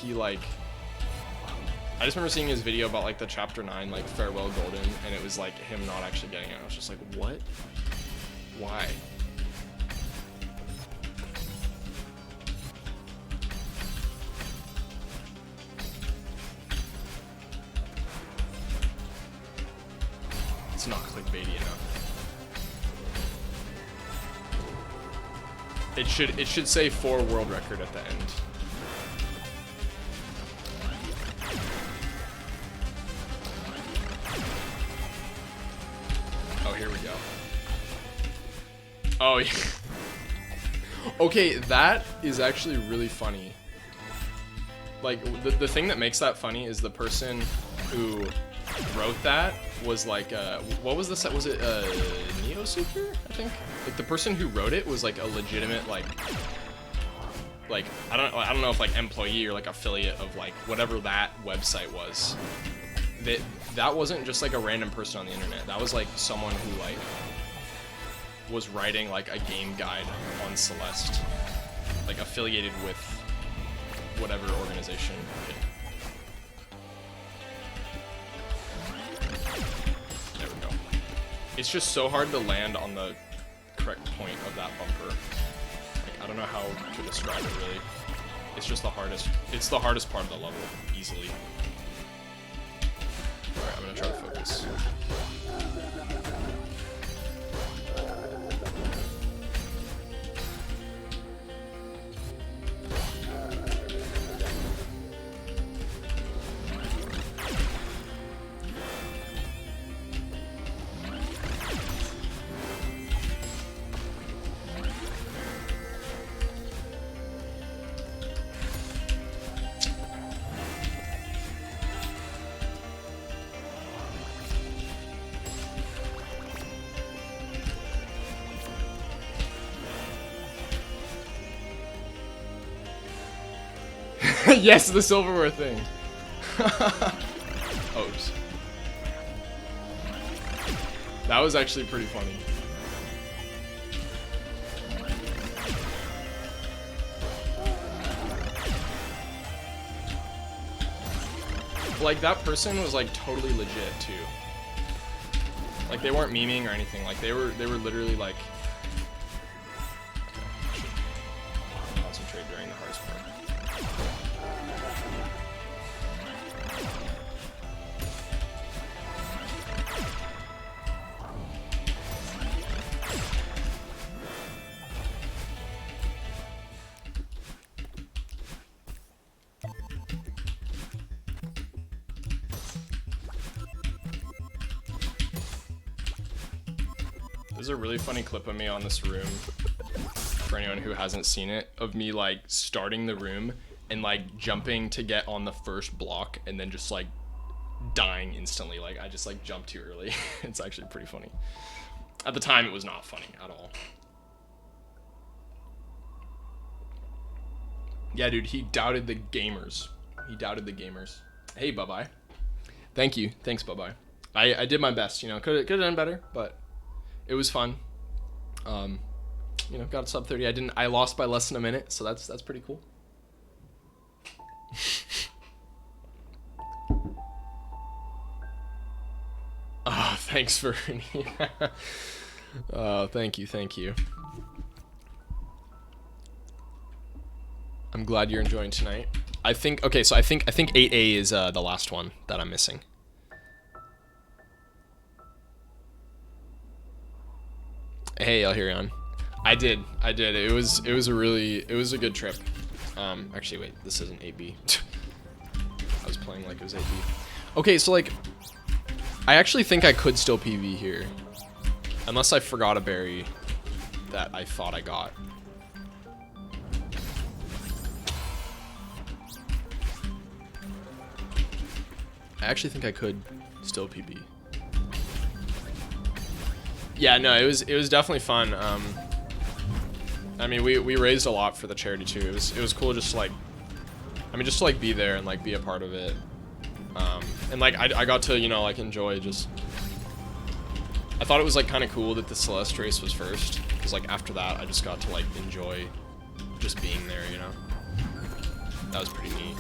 I just remember seeing his video about like the chapter 9, like farewell golden, and it was like him not actually getting it. I was just like, what? Why? It's not clickbaity enough. It should say 4 world record at the end. Oh, here we go. Oh, yeah. Okay, that is actually really funny. Like, the thing that makes that funny is the person who wrote that was like, what was the set? Was it Neoseeker, I think? Like, the person who wrote it was like a legitimate, like I don't know if like employee or like affiliate of like whatever that website was. That wasn't just like a random person on the internet. That was like someone who like was writing like a game guide on Celeste, like affiliated with whatever organization. Okay. There we go. It's just so hard to land on the correct point of that bumper. Like, I don't know how to describe it really. It's just the hardest. It's the hardest part of the level, easily. Alright, I'm gonna try to focus. Yes, the silverware thing. Oops. That was actually pretty funny. Like, that person was like totally legit too. Like, they weren't memeing or anything. Like, they were literally like, okay, I should concentrate during the hardest part. There's a really funny clip of me on this room, for anyone who hasn't seen it, of me like starting the room and like jumping to get on the first block and then just like dying instantly. Like I just like jumped too early. It's actually pretty funny. At the time, it was not funny at all. Yeah, dude, he doubted the gamers. He doubted the gamers. Hey, bye-bye. Thank you. Thanks, bye-bye. I did my best, you know. Could have done better, but it was fun. You know, got a sub 30. I lost by less than a minute, so that's pretty cool. Oh, thanks for oh, thank you. I'm glad you're enjoying tonight. I think 8A is the last one that I'm missing. Hey, Elhirion. I did. It was a good trip. Actually wait, this isn't 8B. I was playing like it was 8B. Okay, so like I actually think I could still PV here. Unless I forgot a berry that I thought I got. I actually think I could still PB. Yeah, no, it was definitely fun. I mean, we raised a lot for the charity too. It was cool just to like, I mean, just to like be there and like be a part of it. And like I got to, you know, like enjoy just. I thought it was like kind of cool that the Celeste race was first, because like after that I just got to like enjoy just being there, you know. That was pretty neat.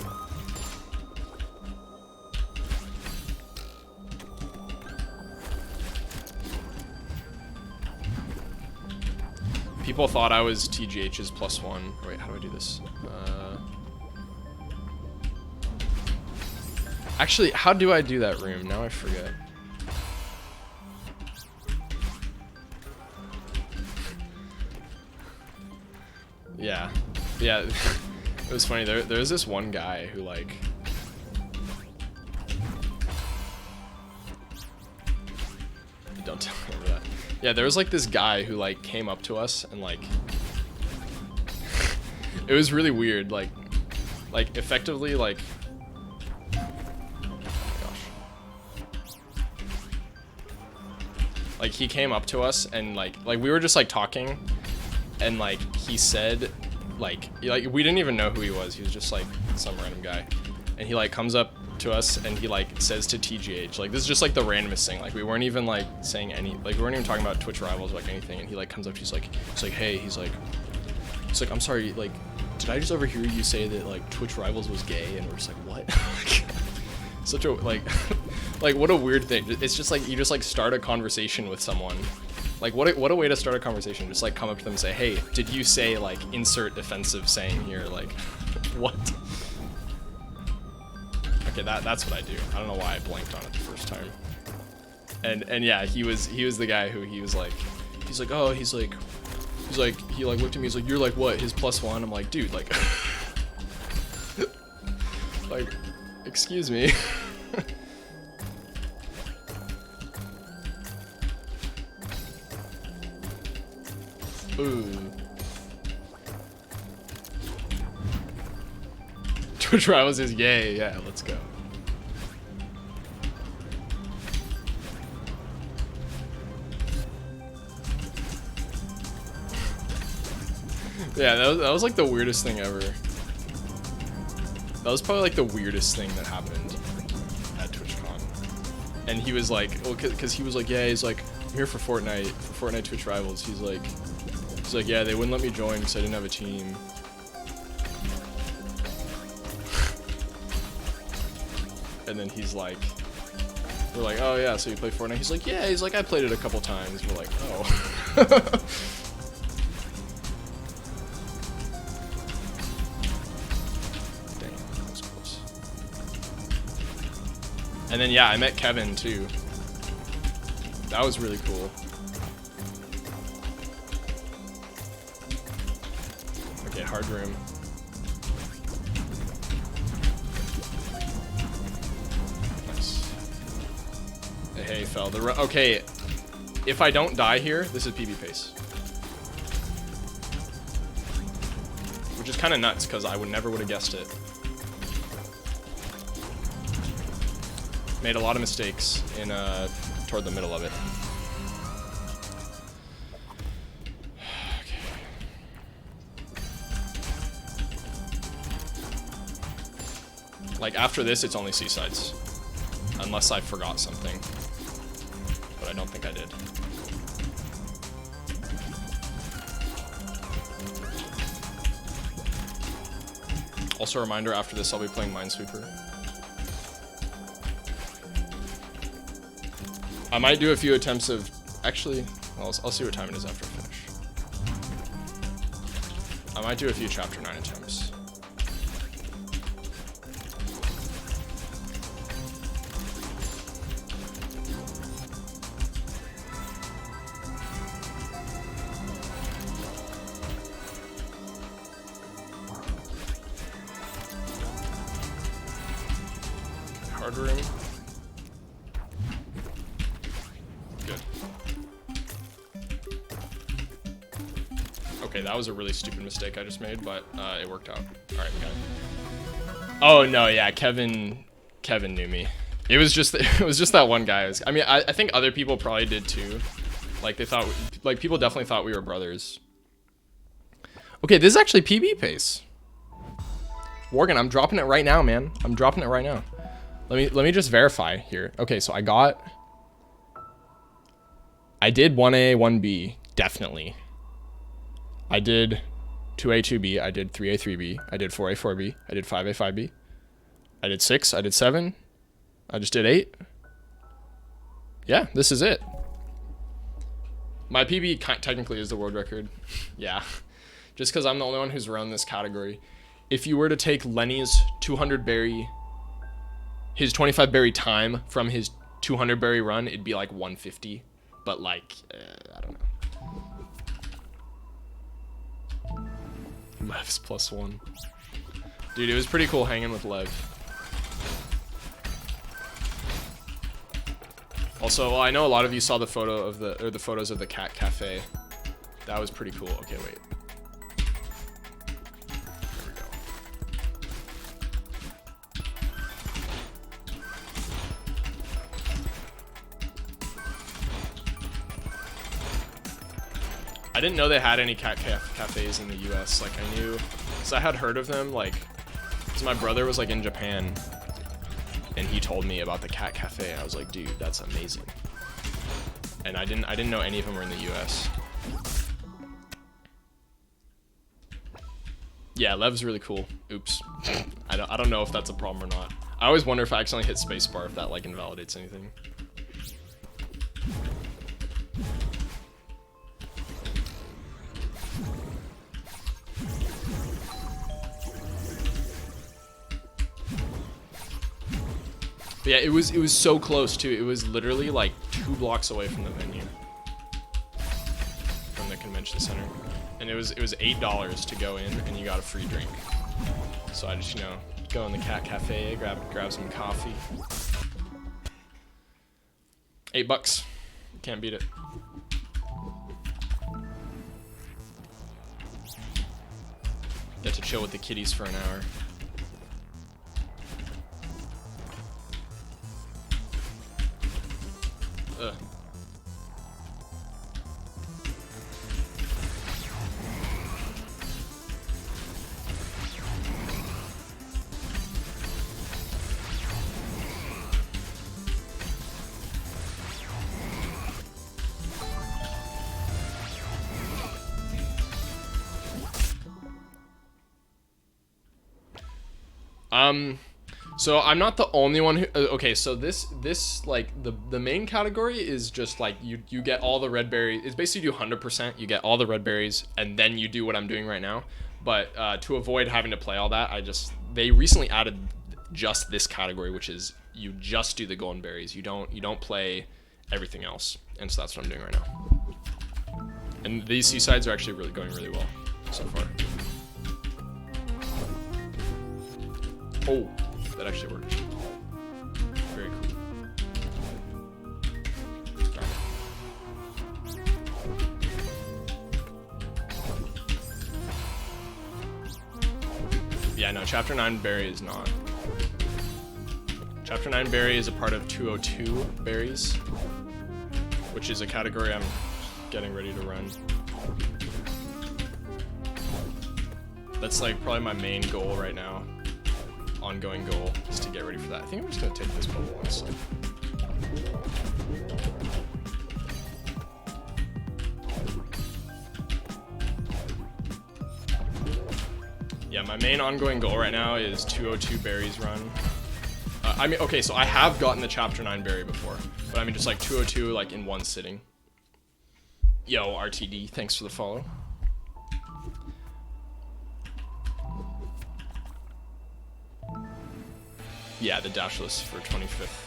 People thought I was TGH's +1. Wait, how do I do this? Actually, how do I do that room? Now I forget. Yeah. It was funny. There was this one guy who like. Don't tell me that. Yeah, there was like this guy who like came up to us and like. It was really weird. Like effectively like. Like he came up to us and like we were just like talking, and like he said like we didn't even know who he was. He was just like some random guy, and he like comes up to us and he like says to TGH, like this is just like the randomest thing. Like we weren't even like saying any, like we weren't even talking about Twitch rivals or like anything. And he like comes up, he's like hey, he's like I'm sorry, like did I just overhear you say that like Twitch rivals was gay? And we're just like what? Such a like what a weird thing. It's just like you just like start a conversation with someone. Like what a way to start a conversation. Just like come up to them and say, hey, did you say like insert defensive saying here? Like what? Okay, that's what I do. I don't know why I blanked on it the first time. And yeah, he was the guy who he like he like looked at me, he's like, you're like what, his +1? I'm like, dude, like like excuse me. Ooh. Twitch rivals is yay, yeah, let's go. Yeah, that was like the weirdest thing ever. That was probably like the weirdest thing that happened at TwitchCon. And he was like, well, cause he was like, yeah, he's like, I'm here for Fortnite Twitch rivals. He's like, yeah, they wouldn't let me join because I didn't have a team. And then he's like, we're like, oh yeah, so you play Fortnite? He's like, yeah, he's like, I played it a couple times. We're like, oh. And then yeah, I met Kevin too. That was really cool. Okay, hard room. Nice. Hey, fell the okay. if I don't die here, this is PB pace. Which is kind of nuts, because I never would have guessed it. Made a lot of mistakes in toward the middle of it. Like, after this, it's only seasides. Unless I forgot something. But I don't think I did. Also, a reminder, after this, I'll be playing Minesweeper. I might do a few attempts of... Actually, I'll see what time it is after I finish. I might do a few Chapter 9 attempts. Hard room. Good. Okay, that was a really stupid mistake I just made, but it worked out. Alright, we got it. Oh no, yeah, Kevin knew me. It was just that one guy. I mean, I think other people probably did too. Like, they thought, like, people definitely thought we were brothers. Okay, this is actually PB pace. Morgan, I'm dropping it right now, man. I'm dropping it right now. Let me just verify here. Okay, so I did 1A, 1B, definitely. I did 2A, 2B, I did 3A, 3B, I did 4A, 4B, I did 5A, 5B, I did 6, I did 7, I just did 8. Yeah, this is it. My PB technically is the world record. Yeah, just because I'm the only one who's run this category. If you were to take Lenny's 200 berry, his 25 berry time from his 200 berry run, it'd be like 150. But like, I don't know. Lev's +1. Dude, it was pretty cool hanging with Lev. Also, well, I know a lot of you saw the photos of the cat cafe. That was pretty cool. Okay, wait. I didn't know they had any cat cafes in the US. Like, I knew, because I had heard of them, like, because my brother was like in Japan and he told me about the cat cafe. I was like, dude, that's amazing. And I didn't know any of them were in the US. Yeah, Lev's really cool. Oops. I don't know if that's a problem or not. I always wonder if I accidentally hit spacebar, if that like invalidates anything. But yeah, it was so close too. It was literally like 2 blocks away from the venue, from the convention center, and it was $8 to go in, and you got a free drink. So I just, you know, go in the cat cafe, grab some coffee. $8, can't beat it. Get to chill with the kitties for an hour. Ugh. So I'm not the only one who, okay, so this like the main category is just like you get all the red berries. It's basically you do 100%, you get all the red berries, and then you do what I'm doing right now. But to avoid having to play all that, they recently added just this category, which is you just do the golden berries. You don't play everything else. And so that's what I'm doing right now. And these seasides are actually going really well so far. Oh, that actually worked. Very cool. Yeah, no, Chapter 9 berry is not. Chapter 9 berry is a part of 202 berries, which is a category I'm getting ready to run. That's like probably my main goal right now. Ongoing goal is to get ready for that. I think I'm just gonna take this bubble honestly. Yeah, my main ongoing goal right now is 202 berries run. I mean, okay, so I have gotten the Chapter 9 berry before, but I mean just like 202 like in one sitting. Yo, RTD, thanks for the follow. Yeah, the dash list for 25th.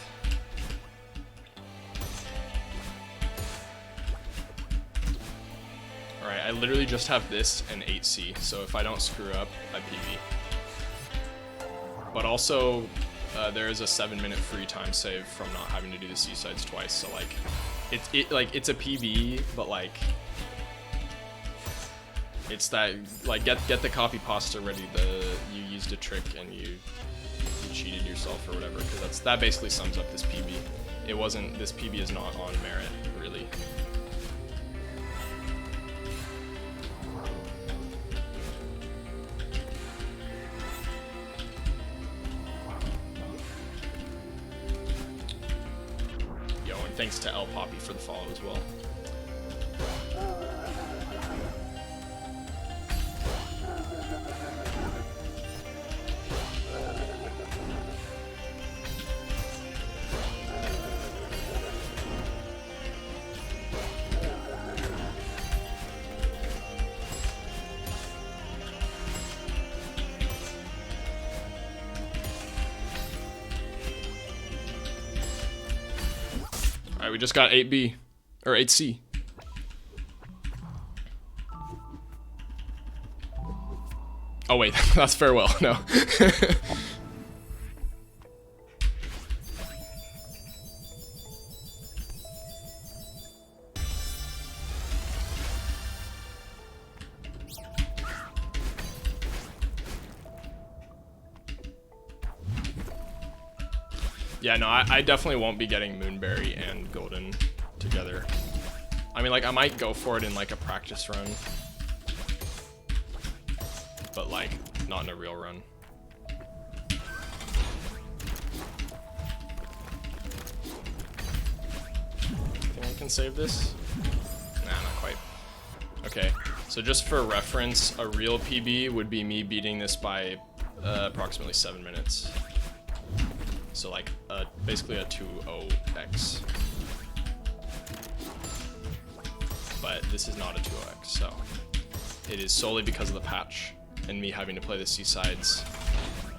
Alright, I literally just have this and 8C, so if I don't screw up, I PB. But also, there is a 7-minute free time save from not having to do the C-sides twice, so like, it's a PB, but like, it's that, like, get the copy pasta ready, you used a trick and you cheated yourself or whatever, because that basically sums up this PB. This PB is not on merit, really. Yo, and thanks to L Poppy for the follow as well. Alright, we just got 8B, or 8C. Oh wait, that's farewell, no. Yeah, no, I definitely won't be getting Moonberry and Golden together. I mean, like, I might go for it in, like, a practice run. But, like, not in a real run. Think I can save this? Nah, not quite. Okay, so just for reference, a real PB would be me beating this by approximately 7 minutes. So like basically a 2-0x. But this is not a 2-0x, so it is solely because of the patch and me having to play the C-sides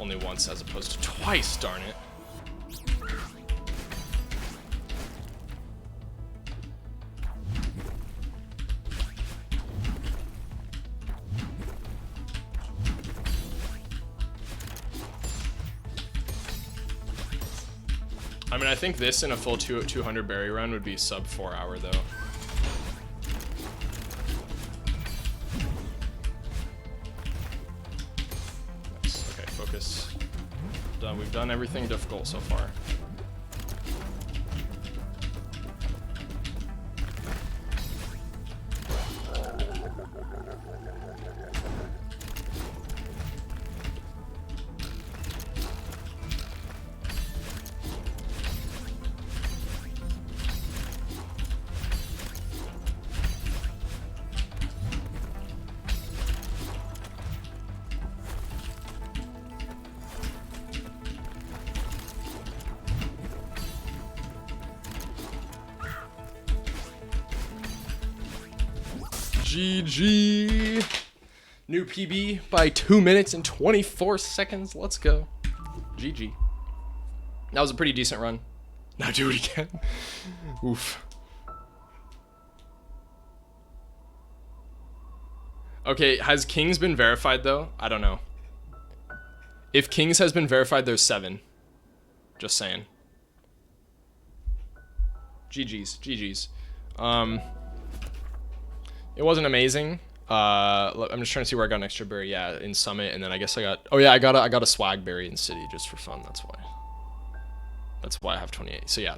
only once as opposed to twice, darn it. I mean, I think this in a full 200 berry run would be sub 4 hour though. Nice. Okay, focus. Done. We've done everything difficult so far. GG. New PB by 2 minutes and 24 seconds. Let's go. GG. That was a pretty decent run. Now do it again. Oof. Okay, has Kings been verified though? I don't know. If Kings has been verified, there's 7. Just saying. GG's. GG's. It wasn't amazing. I'm just trying to see where I got an extra berry. Yeah, in Summit, and then I guess I got. Oh yeah, I got a swag berry in City just for fun. That's why. That's why I have 28. So yeah,